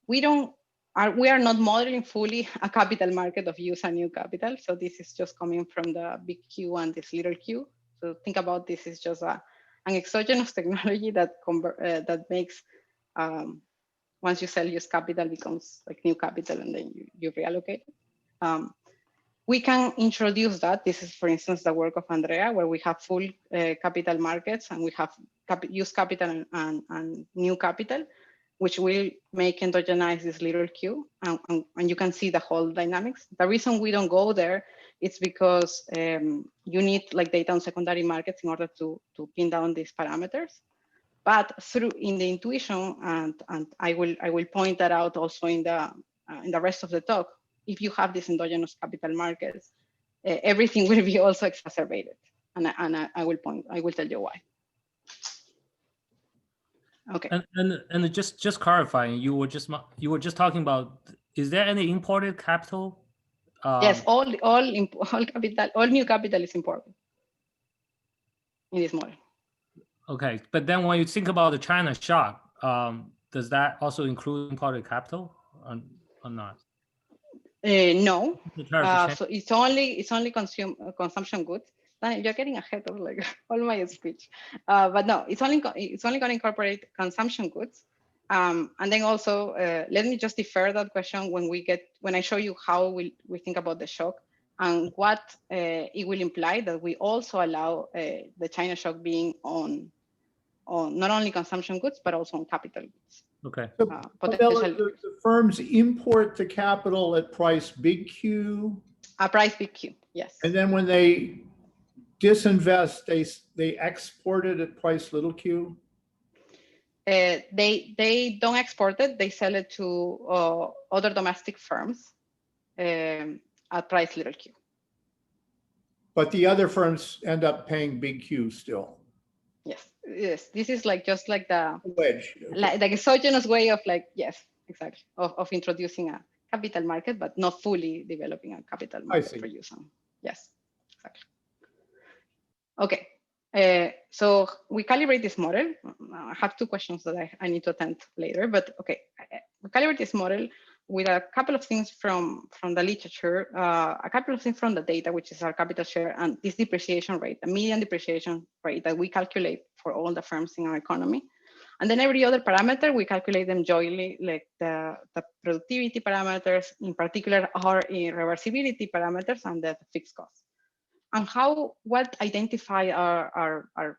We are not modeling fully a capital market of use and new capital. So this is just coming from the big Q and this little q. So think about this is just an exogenous technology that makes once you sell used capital becomes like new capital, and then you reallocate it. We can introduce that. This is, for instance, the work of Andrea, where we have full capital markets and we have used capital and new capital, which will make endogenize this little q, and you can see the whole dynamics. The reason we don't go there is because you need like data on secondary markets in order to pin down these parameters. But in the intuition, and I will point that out also in the rest of the talk, if you have these endogenous capital markets, everything will be also exacerbated, and I will tell you why. Okay. And just clarifying, you were just talking about, is there any imported capital? Yes, all new capital is imported in this model. Okay, but then when you think about the China shock, does that also include imported capital or not? No. So it's only consumption goods. You're getting ahead of like all my speech, but no, it's only going to incorporate consumption goods, and then also let me just defer that question when I show you how we think about the shock and what it will imply that we also allow the China shock being on not only consumption goods but also on capital goods. Okay. So, Pamela, potentially the firms import the capital at price big Q, a price big Q, yes. and then when they disinvest, they export it at price little q. They don't export it. They sell it to other domestic firms at price little q. But the other firms end up paying big Q still. Yes, yes. This is like just like the wedge, like the exogenous way of like, yes, exactly, of introducing a capital market, but not fully developing a capital market for use. Yes, exactly. Okay, so we calibrate this model. I have two questions that I need to attend later, but okay, we calibrate this model with a couple of things from the literature, a couple of things from the data, which is our capital share, and this depreciation rate, the median depreciation rate that we calculate for all the firms in our economy. And then every other parameter, we calculate them jointly, like the productivity parameters, in particular, our reversibility parameters and the fixed costs. And what identify our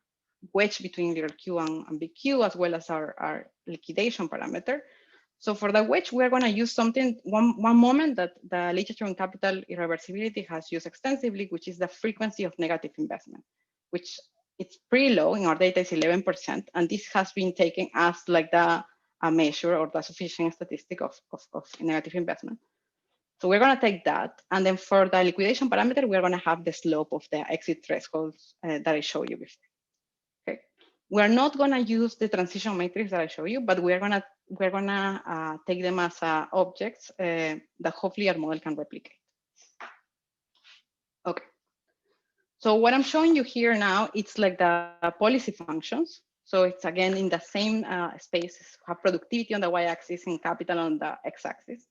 wedge between little q and big Q, as well as our liquidation parameter. So for the wedge, we're going to use something, one moment that the literature on capital irreversibility has used extensively, which is the frequency of negative investment, which it's pretty low. In our data is 11. And this has been taken as like a measure or the sufficient statistic of negative investment. So we're going to take that. And then for the liquidation parameter, we're going to have the slope of the exit thresholds that I showed you before. Okay. We're not going to use the transition matrix that I showed you, but we're going to take them as objects that hopefully our model can replicate. Okay. So what I'm showing you here now, it's like the policy functions. So it's again in the same space, have productivity on the y-axis and capital on the x-axis.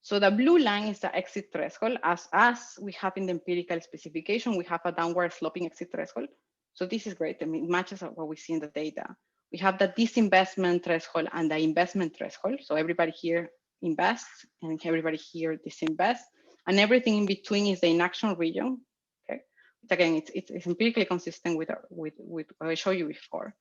So the blue line is the exit threshold. As we have in the empirical specification, we have a downward sloping exit threshold. So this is great. I mean, it matches what we see in the data. We have the disinvestment threshold and the investment threshold. So everybody here invests and everybody here disinvests. And everything in between is the inaction region. Okay. But again, it's empirically consistent with what I showed you before.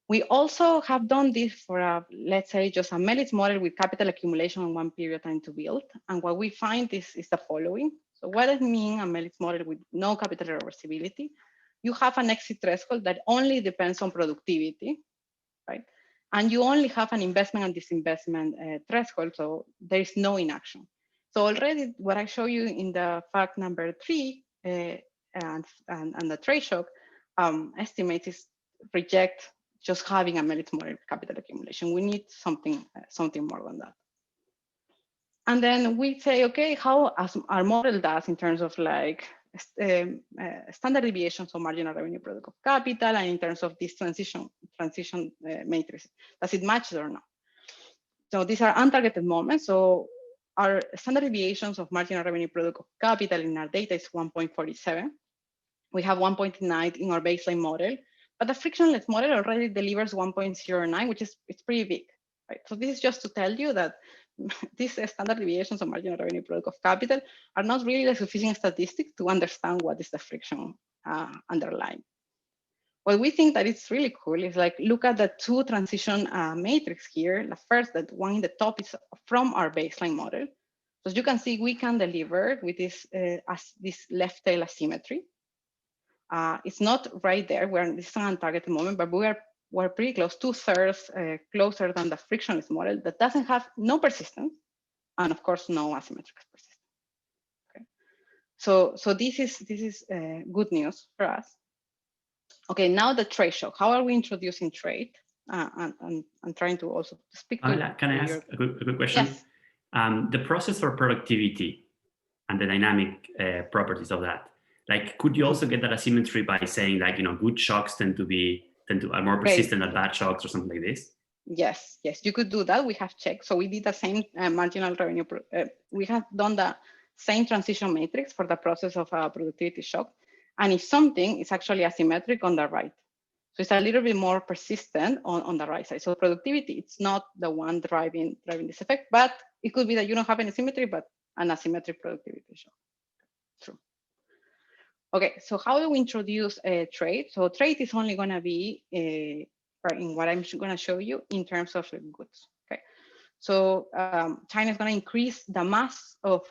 We also have done this for, let's say, just a Mellitz model with capital accumulation in one period of time to build. And what we find is the following. So what does it mean a Mellitz model with no capital reversibility? You have an exit threshold that only depends on productivity, right? And you only have an investment and disinvestment threshold, so there is no inaction. So already what I show you in the fact number 3 and the trade shock estimates is reject just having a Mellitz model capital accumulation. We need something more than that. And then we say, okay, how as our model does in terms of like standard deviations of marginal revenue product of capital, and in terms of this transition matrix, does it match or not? So these are untargeted moments. So our standard deviations of marginal revenue product of capital in our data is 1.47. We have 1.9 in our baseline model. But the frictionless model already delivers 1.09, which is it's pretty big, right? So this is just to tell you that these standard deviations of marginal revenue product of capital are not really a sufficient statistic to understand what is the friction underlying. What we think that it's really cool is like, look at the two transition matrix here. The first, that one in the top is from our baseline model. So as you can see, we can deliver with this left tail asymmetry. It's not right there. This is an untargeted moment, but we're pretty close, 2/3 closer than the frictionless model that doesn't have no persistence, and of course no asymmetric persistence. Okay, so this is good news for us. Okay, now the trade shock. How are we introducing trade? And trying to also speak to. Can I ask a good question? Yes. The process for productivity and the dynamic properties of that. Like, could you also get that asymmetry by saying, like, good shocks tend to are more persistent than bad shocks or something like this? Yes, you could do that. We have checked. So we did the same marginal revenue. We have done the same transition matrix for the process of productivity shock. And if something is actually asymmetric on the right. So it's a little bit more persistent on the right side. So productivity, it's not the one driving this effect, but it could be that you don't have any symmetry, but an asymmetric productivity shock. True. Okay, so how do we introduce a trade? So trade is only going to be in what I'm going to show you in terms of goods. Okay, so China is going to increase the mass of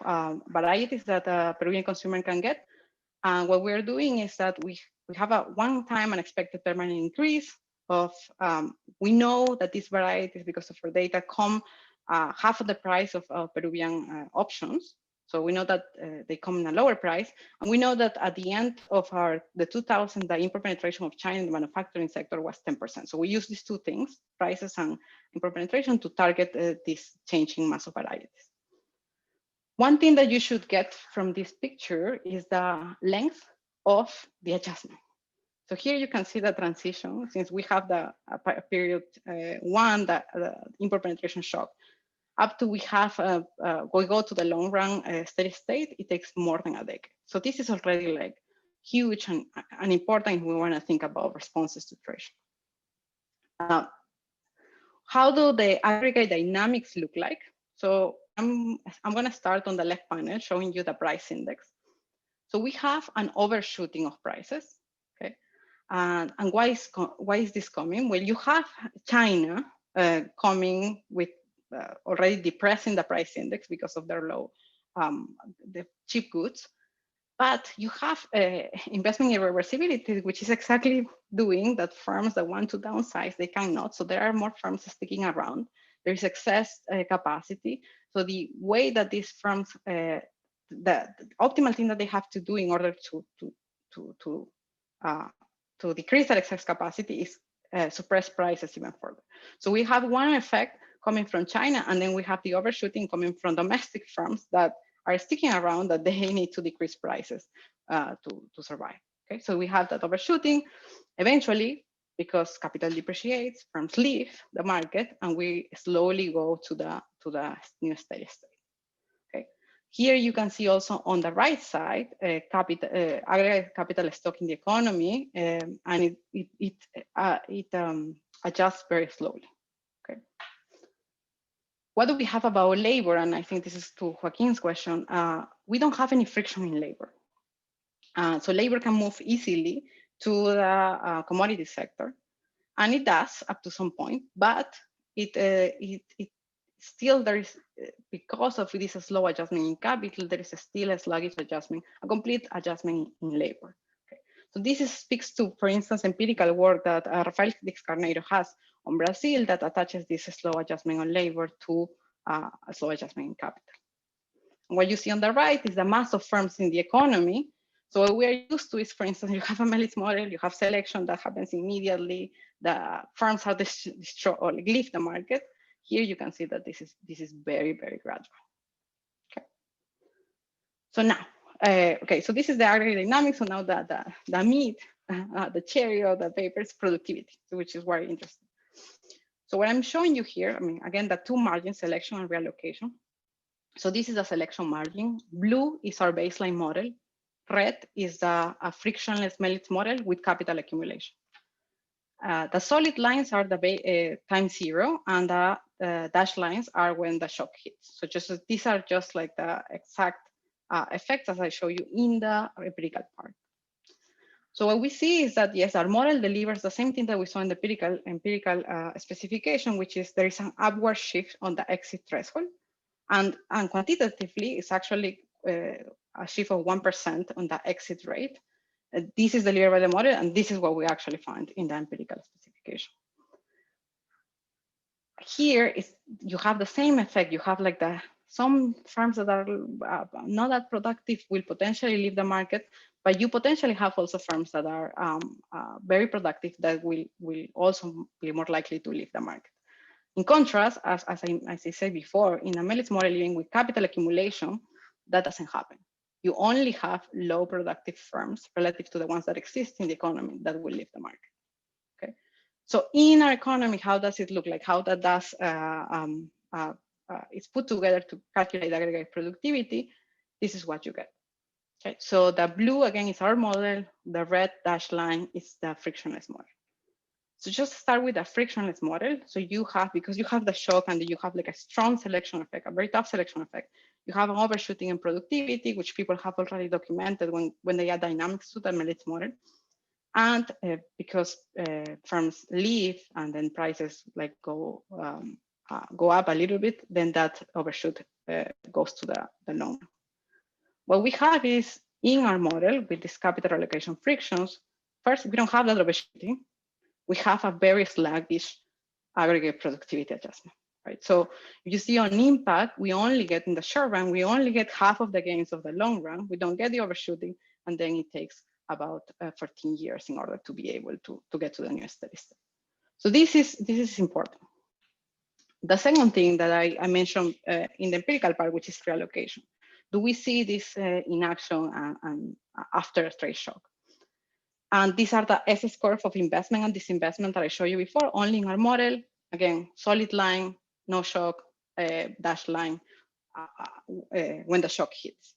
varieties that a Peruvian consumer can get. And what we're doing is that we have a one-time unexpected permanent increase of, we know that these varieties, because of our data, come half of the price of Peruvian options. So we know that they come in a lower price. And we know that at the end of the 2000, the import penetration of China in the manufacturing sector was 10%. So we use these two things, prices and import penetration, to target this changing mass of varieties. One thing that you should get from this picture is the length of the adjustment. So here you can see the transition, since we have the period one, the import penetration shock, up to we go to the long run steady state, it takes more than a decade. So this is already like huge and important if we want to think about responses to trade. How do the aggregate dynamics look like? So I'm going to start on the left panel showing you the price index. So we have an overshooting of prices, okay? And why is this coming? Well, you have China coming with already depressing the price index because of their low, the cheap goods. But you have investment irreversibility, which is exactly doing that firms that want to downsize, they cannot. So there are more firms sticking around. There is excess capacity. So the way that these firms, the optimal thing that they have to do in order to decrease that excess capacity is suppress prices even further. So we have one effect coming from China, and then we have the overshooting coming from domestic firms that are sticking around, that they need to decrease prices to survive. Okay, so we have that overshooting. Eventually, because capital depreciates, firms leave the market, and we slowly go to the new steady state. Okay, here you can see also on the right side, aggregate capital stock in the economy, and it adjusts very slowly. Okay. What do we have about labor? And I think this is to Joaquin's question. We don't have any friction in labor. So labor can move easily to the commodity sector, and it does up to some point, but it still, there is, because of this slow adjustment in capital, there is still a sluggish adjustment, a complete adjustment in labor. Okay. So this speaks to, for instance, empirical work that Rafael Dix-Carneiro has on Brazil that attaches this slow adjustment on labor to a slow adjustment in capital. And what you see on the right is the mass of firms in the economy. So what we are used to is, for instance, you have a Melis model, you have selection that happens immediately, the firms have destroyed or leave the market. Here you can see that this is very, very gradual. Okay. So now, okay, so this is the aggregate dynamics. So now the meat, the cherry of the paper is productivity, which is very interesting. So what I'm showing you here, I mean, again, the two margins, selection and reallocation. So this is a selection margin. Blue is our baseline model. Red is a frictionless Melis model with capital accumulation. The solid lines are the time zero, and the dashed lines are when the shock hits. So these are just like the exact effects as I show you in the empirical part. So what we see is that, yes, our model delivers the same thing that we saw in the empirical specification, which is there is an upward shift on the exit threshold. And quantitatively, it's actually a shift of 1% on the exit rate. This is delivered by the model, and this is what we actually find in the empirical specification. Here is, you have the same effect. You have like some firms that are not that productive will potentially leave the market, but you potentially have also firms that are very productive that will also be more likely to leave the market. In contrast, as I said before, in a Melis model living with capital accumulation, that doesn't happen. You only have low productive firms relative to the ones that exist in the economy that will leave the market. Okay, so in our economy, how does it look like? How that does is put together to calculate aggregate productivity? This is what you get. Okay, so the blue again is our model. The red dashed line is the frictionless model. So just start with a frictionless model. So you have, because you have the shock and you have like a strong selection effect, a very tough selection effect. You have an overshooting in productivity, which people have already documented when they add dynamics to the Melitz model. And because firms leave and then prices like go up a little bit, then that overshoot goes to the long. What we have is in our model with this capital allocation frictions, first, we don't have that overshooting. We have a very sluggish aggregate productivity adjustment, right? So if you see on impact, we only get in the short run, we only get half of the gains of the long run. We don't get the overshooting, and then it takes about 14 years in order to be able to get to the new steady state. So this is important. The second thing that I mentioned in the empirical part, which is reallocation. Do we see this in action and after a straight shock? And these are the S-curve of investment and disinvestment that I showed you before, only in our model. Again, solid line, no shock, dashed line when the shock hits.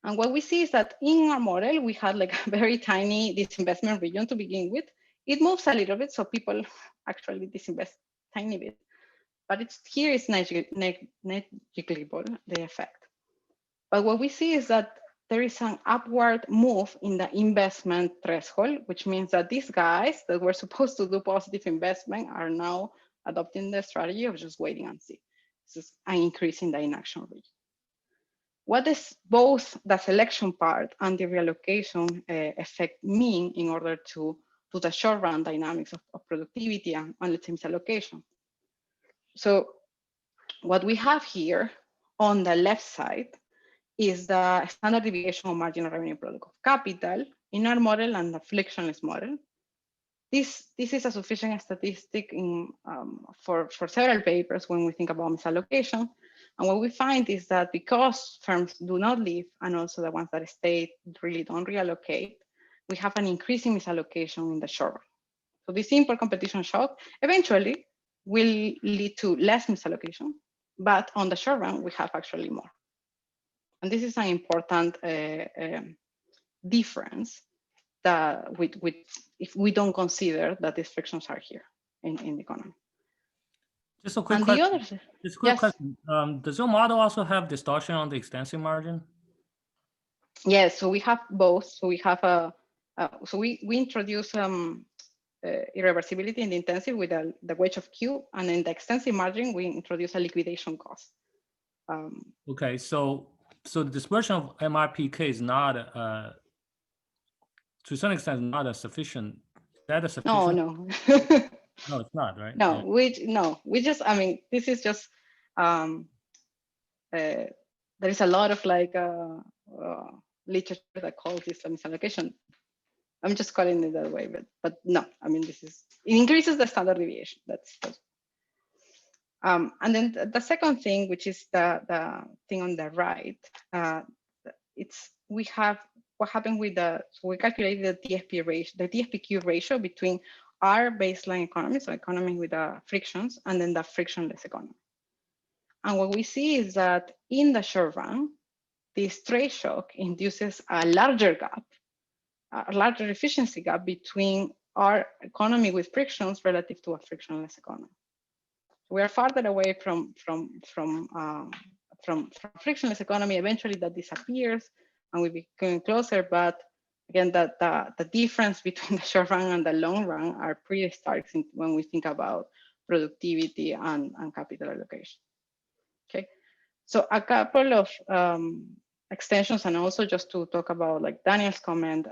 And what we see is that in our model, we had like a very tiny disinvestment region to begin with. It moves a little bit, so people actually disinvest a tiny bit. But here is negligible, the effect. But what we see is that there is an upward move in the investment threshold, which means that these guys that were supposed to do positive investment are now adopting the strategy of just waiting and see. This is an increase in the inaction region. What does both the selection part and the reallocation effect mean in order to do the short run dynamics of productivity and let's say misallocation? So what we have here on the left side is the standard deviation of marginal revenue product of capital in our model and the frictionless model. This is a sufficient statistic for several papers when we think about misallocation. And what we find is that because firms do not leave and also the ones that stay really don't reallocate, we have an increasing misallocation in the short run. So this simple competition shock eventually will lead to less misallocation, but on the short run, we have actually more. And this is an important difference that if we don't consider that these frictions are here in the economy. Just a quick question. Question. Does your model also have distortion on the extensive margin? Yes, so we have both. So we have we introduce irreversibility in the intensive with the wage of Q, and in the extensive margin, we introduce a liquidation cost. Okay, so the dispersion of MRPK is not, to some extent, not a sufficient. Is that a sufficient? No. No, it's not, right? No, yeah. we just, I mean, this is just, there is a lot of like literature that calls this a misallocation. I'm just calling it that way, but no, I mean, it increases the standard deviation. That's and then the second thing, which is the thing on the right, we have what happened with so we calculated the TFPQ ratio between our baseline economy, so economy with the frictions, and then the frictionless economy. And what we see is that in the short run, the straight shock induces a larger gap, a larger efficiency gap between our economy with frictions relative to a frictionless economy. We are farther away from frictionless economy. Eventually, that disappears, and we become closer. But again, the difference between the short run and the long run are pretty stark when we think about productivity and capital allocation. Okay, so a couple of extensions, and also just to talk about like Daniel's comment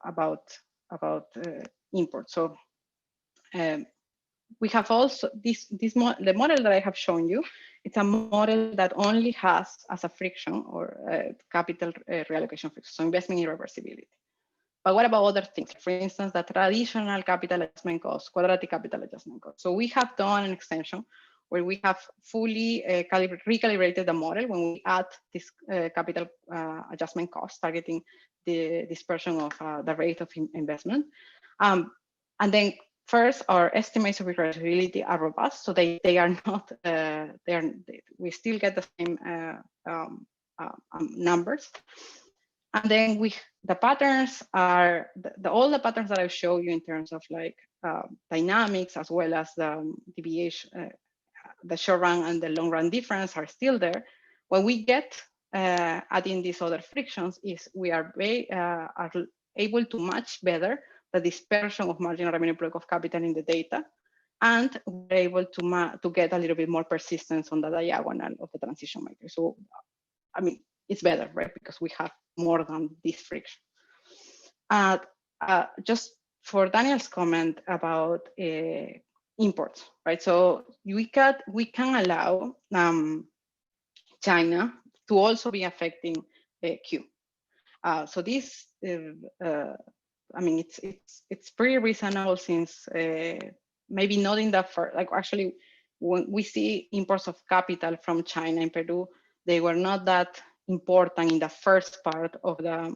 about import. So we have also the model that I have shown you. It's a model that only has as a friction or capital reallocation friction, so investment irreversibility. But what about other things? For instance, the traditional capital adjustment cost, quadratic capital adjustment cost. So we have done an extension where we have fully recalibrated the model when we add this capital adjustment cost, targeting the dispersion of the rate of investment. And then first, our estimates of irreversibility are robust, so they are not, we still get the same numbers. And then the patterns are, all the patterns that I show you in terms of like dynamics, as well as the deviation, the short run and the long run difference are still there. When we get adding these other frictions, is we are able to match better the dispersion of marginal revenue per of capital in the data, and we're able to get a little bit more persistence on the diagonal of the transition matrix. So, I mean, it's better, right? Because we have more than this friction. Just for Daniel's comment about imports, right? So we can allow China to also be affecting Q. So this, I mean, it's pretty reasonable, since maybe not in the first, like actually when we see imports of capital from China in Peru, they were not that important in the first part of the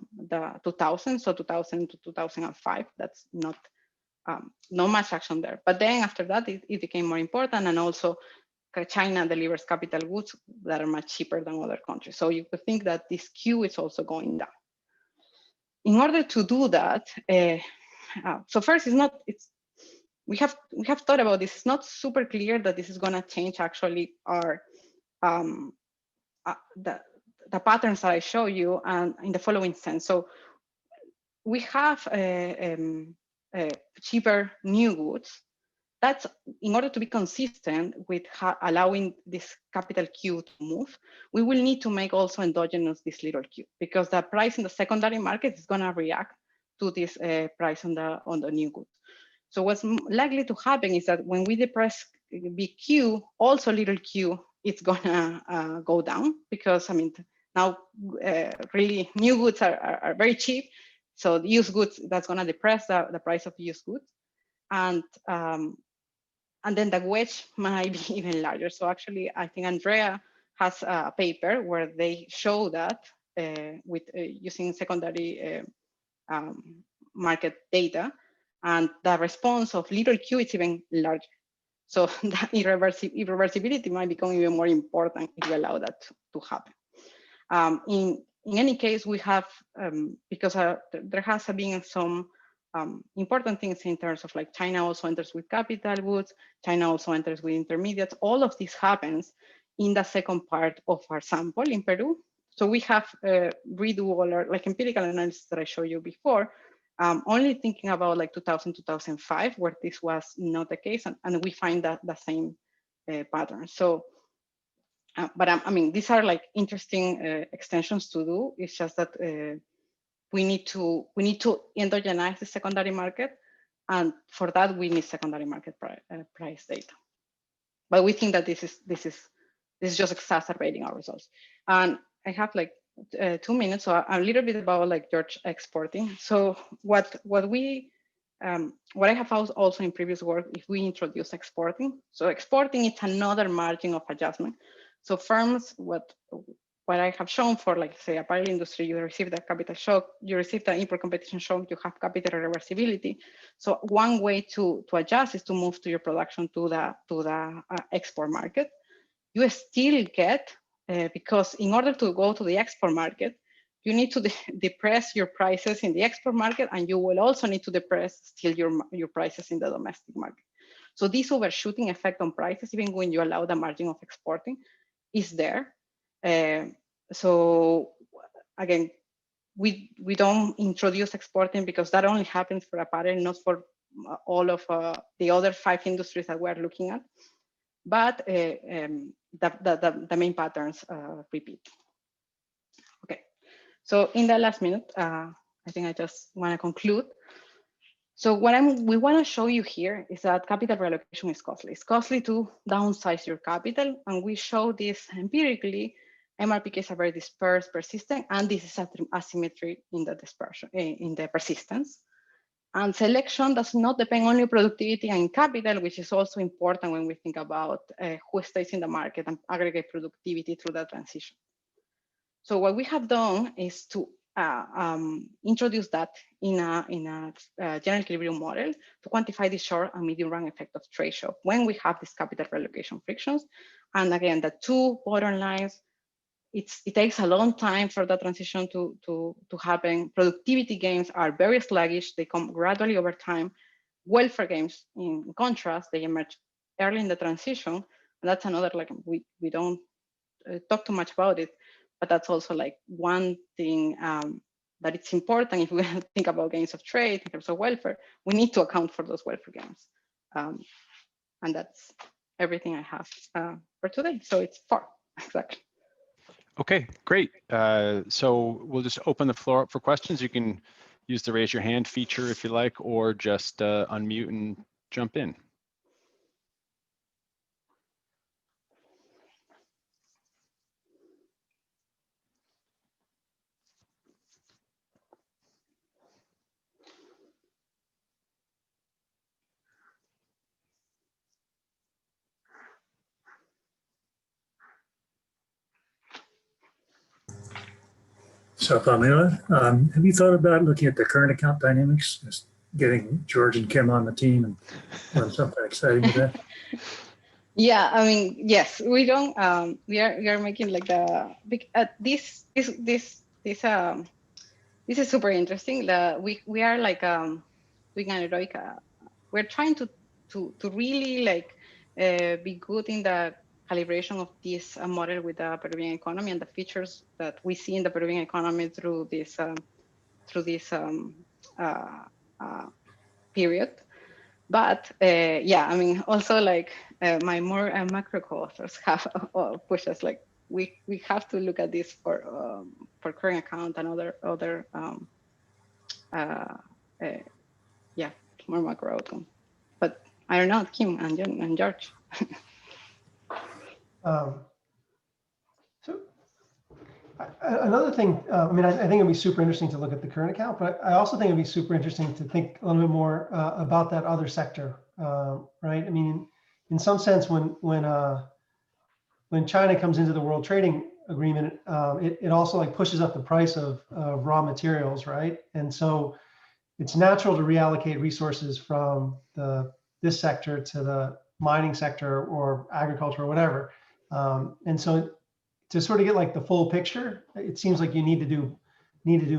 2000, so 2000 to 2005. That's not much action there. But then after that, it became more important, and also China delivers capital goods that are much cheaper than other countries. So you could think that this Q is also going down. In order to do that, so first, we have thought about this. It's not super clear that this is going to change actually our the patterns that I show you, and in the following sense. So we have cheaper new goods. That's in order to be consistent with allowing this capital Q to move, we will need to make also endogenous this little q, because the price in the secondary market is going to react to this price on the new goods. So what's likely to happen is that when we depress big Q, also little q, it's going to go down, because I mean, now really new goods are very cheap. So the used goods, that's going to depress the price of used goods. And then the wedge might be even larger. So actually, I think Andrea has a paper where they show that with using secondary market data, and the response of little q is even larger. So that irreversibility might become even more important if we allow that to happen. In any case, we have, because there has been some important things in terms of like China also enters with capital goods, China also enters with intermediates. All of this happens in the second part of our sample in Peru. So we have redo all our like empirical analysis that I showed you before, only thinking about like 2000, 2005, where this was not the case, and we find that the same pattern. So, but I mean, these are like interesting extensions to do. It's just that we need to endogenize the secondary market, and for that we need secondary market price data. But we think that this is just exacerbating our results. And I have like 2 minutes, so a little bit about like George exporting. So what I have found also in previous work, if we introduce exporting, so exporting is another margin of adjustment. So firms, what I have shown for, like, say, apparel industry, you receive the capital shock, you receive the import competition shock, you have capital reversibility. So one way to adjust is to move to your production to the export market. You still get, because in order to go to the export market, you need to depress your prices in the export market, and you will also need to depress still your prices in the domestic market. So this overshooting effect on prices, even when you allow the margin of exporting, is there. So again, we don't introduce exporting because that only happens for apparel, not for all of the other 5 industries that we're looking at. But the main patterns repeat. Okay, so in the last minute, I think I just want to conclude. So what we want to show you here is that capital reallocation is costly. It's costly to downsize your capital, and we show this empirically. MRPKs are very dispersed, persistent, and this is asymmetry in the dispersion, in the persistence. And selection does not depend only on productivity and capital, which is also important when we think about who stays in the market and aggregate productivity through that transition. So what we have done is to introduce that in a general equilibrium model to quantify the short and medium run effect of trade shock when we have this capital reallocation frictions. And again, the 2 bottom lines it takes a long time for that transition to happen. Productivity gains are very sluggish. They come gradually over time. Welfare gains, in contrast, they emerge early in the transition. And that's another, like, we don't talk too much about it, but that's also like one thing that it's important if we think about gains of trade in terms of welfare. We need to account for those welfare gains. And that's everything I have for today. So it's 4, exactly. Okay, great. So we'll just open the floor up for questions. You can use the raise your hand feature if you like, or just unmute and jump in. So Pamela, have you thought about looking at the current account dynamics, just getting George and Kim on the team and doing something exciting with that? Yeah, I mean, yes, we don't. We are making like a big. This is super interesting. We are like doing an heroic. We're trying to really like be good in the calibration of this model with the Peruvian economy and the features that we see in the Peruvian economy through this period. But yeah, I mean, also like my more macro co-authors have pushed us, like we have to look at this for current account and other yeah, more macro outcome. But I don't know, Kim and George. So another thing, I mean, I think it'd be super interesting to look at the current account, but I also think it'd be super interesting to think a little bit more about that other sector, right? I mean, in some sense, when China comes into the World Trading Agreement, it also like pushes up the price of raw materials, right? And so it's natural to reallocate resources from this sector to the mining sector or agriculture or whatever. And so to sort of get like the full picture, it seems like you need to do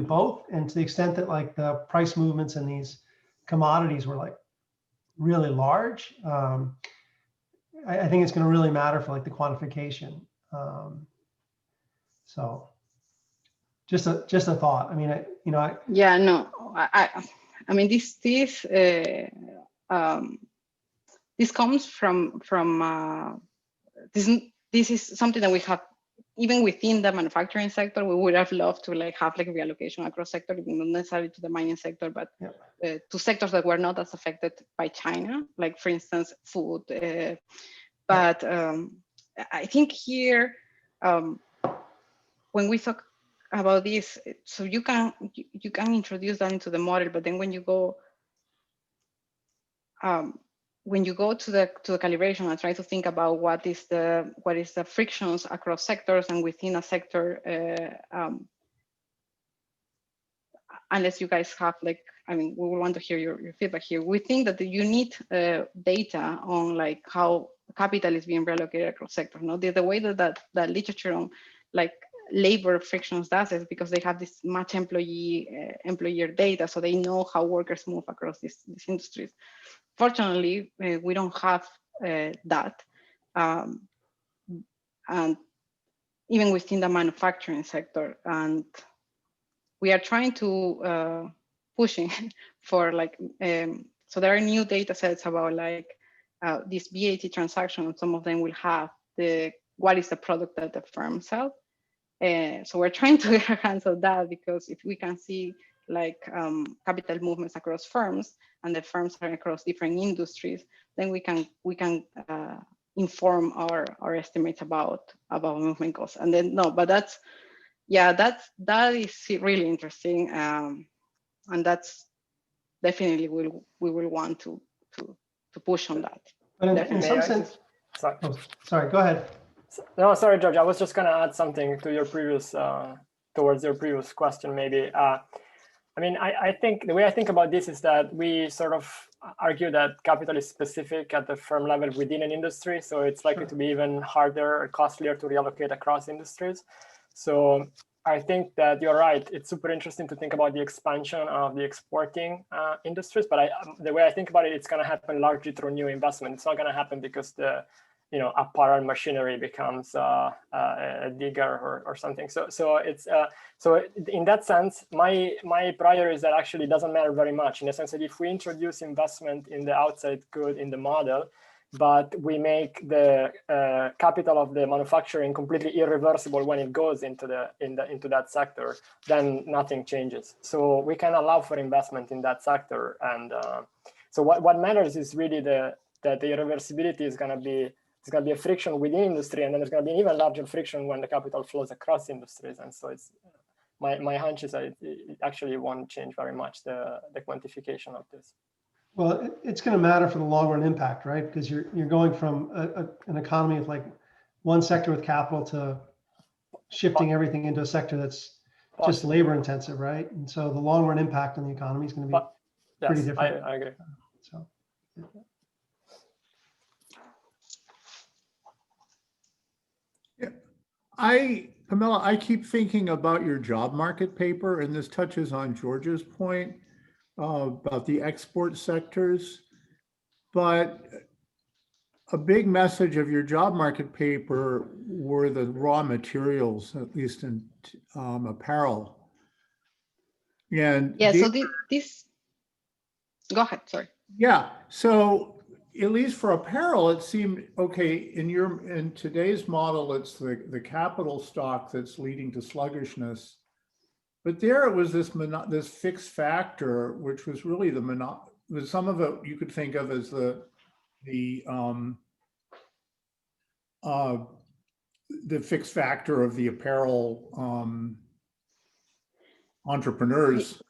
both. And to the extent that like the price movements in these commodities were like really large, I think it's going to really matter for like the quantification. So just a thought. I mean, yeah, no, I mean, this comes from this is something that we have even within the manufacturing sector. We would have loved to like have like reallocation across sector, not necessarily to the mining sector, but to sectors that were not as affected by China, like for instance, food. But I think here, when we talk about this, so you can introduce that into the model, but then when you go to the calibration and try to think about what is the frictions across sectors and within a sector, unless you guys have like, I mean, we will want to hear your feedback here. We think that you need data on like how capital is being reallocated across sectors. No, the way that literature on like labor frictions does is because they have this much employer data, so they know how workers move across these industries. Fortunately, we don't have that, and even within the manufacturing sector, and we are trying to pushing for like so there are new data sets about like this VAT transaction, and some of them will have what is the product that the firm sells. So we're trying to get our hands on that, because if we can see like capital movements across firms, and the firms are across different industries, then we can inform our estimates about movement costs. And then but that is really interesting, and that's definitely we will want to push on that. But in some sense, sorry, go ahead. No, sorry, George. I was just going to add something to your previous, towards your previous question, maybe. I mean, I think the way I think about this is that we sort of argue that capital is specific at the firm level within an industry, so it's likely to be even harder or costlier to reallocate across industries. So I think that you're right. It's super interesting to think about the expansion of the exporting industries, but the way I think about it, it's going to happen largely through new investment. It's not going to happen because the apparel machinery becomes a digger or something. So it's so in that sense, my prior is that actually doesn't matter very much, in the sense that if we introduce investment in the outside good in the model, but we make the capital of the manufacturing completely irreversible when it goes into that sector, then nothing changes. So we can allow for investment in that sector, and so what matters is really that the irreversibility is going to be a friction within industry, and then there's going to be an even larger friction when the capital flows across industries. And so it's my hunch is that it actually won't change very much the quantification of this. Well, it's going to matter for the long run impact, right? Because you're going from an economy of like one sector with capital to shifting everything into a sector that's just labor intensive, right? And so the long run impact on the economy is going to be pretty different. I agree. So. Yeah. Pamela, I keep thinking about your job market paper, and this touches on George's point about the export sectors. But a big message of your job market paper were the raw materials, at least in apparel. And yeah, so this, go ahead, sorry. Yeah, so at least for apparel, it seemed okay. In today's model, it's the capital stock that's leading to sluggishness. But there it was this fixed factor, which was really some of it you could think of as the fixed factor of the apparel entrepreneurs.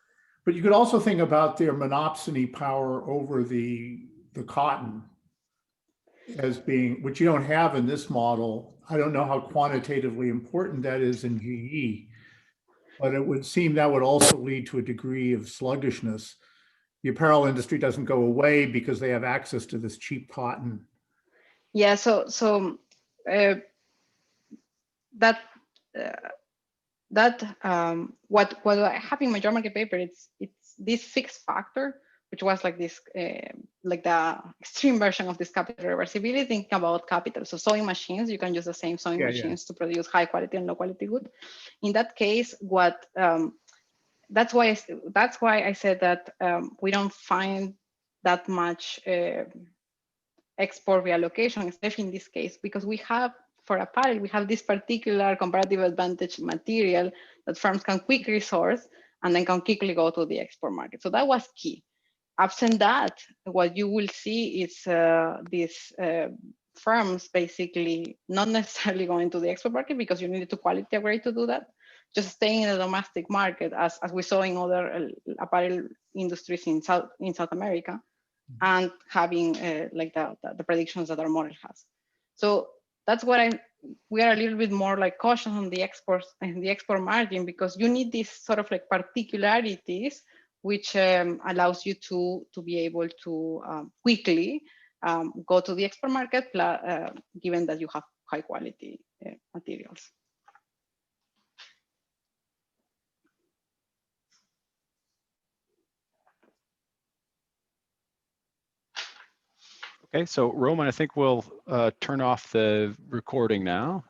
But you could also think about their monopsony power over the cotton as being, which you don't have in this model. I don't know how quantitatively important that is in GE, but it would seem that would also lead to a degree of sluggishness. The apparel industry doesn't go away because they have access to this cheap cotton. Yeah, so what I have in my job market paper, it's this fixed factor, which was like this like the extreme version of this capital reversibility, thinking about capital. So sewing machines, you can use the same sewing machines to produce high quality and low quality good. In that case, that's why I said that we don't find that much export reallocation, especially in this case, because we have, for apparel, we have this particular comparative advantage material that firms can quickly source and then can quickly go to the export market. So that was key. Absent that, what you will see is these firms basically not necessarily going to the export market because you need to quality upgrade to do that, just staying in the domestic market as we saw in other apparel industries in South America, and having like the predictions that our model has. So that's what we are a little bit more like cautious on the exports and the export margin, because you need these sort of like particularities, which allows you to be able to quickly go to the export market, given that you have high quality materials. Okay, so Roman, I think we'll turn off the recording now.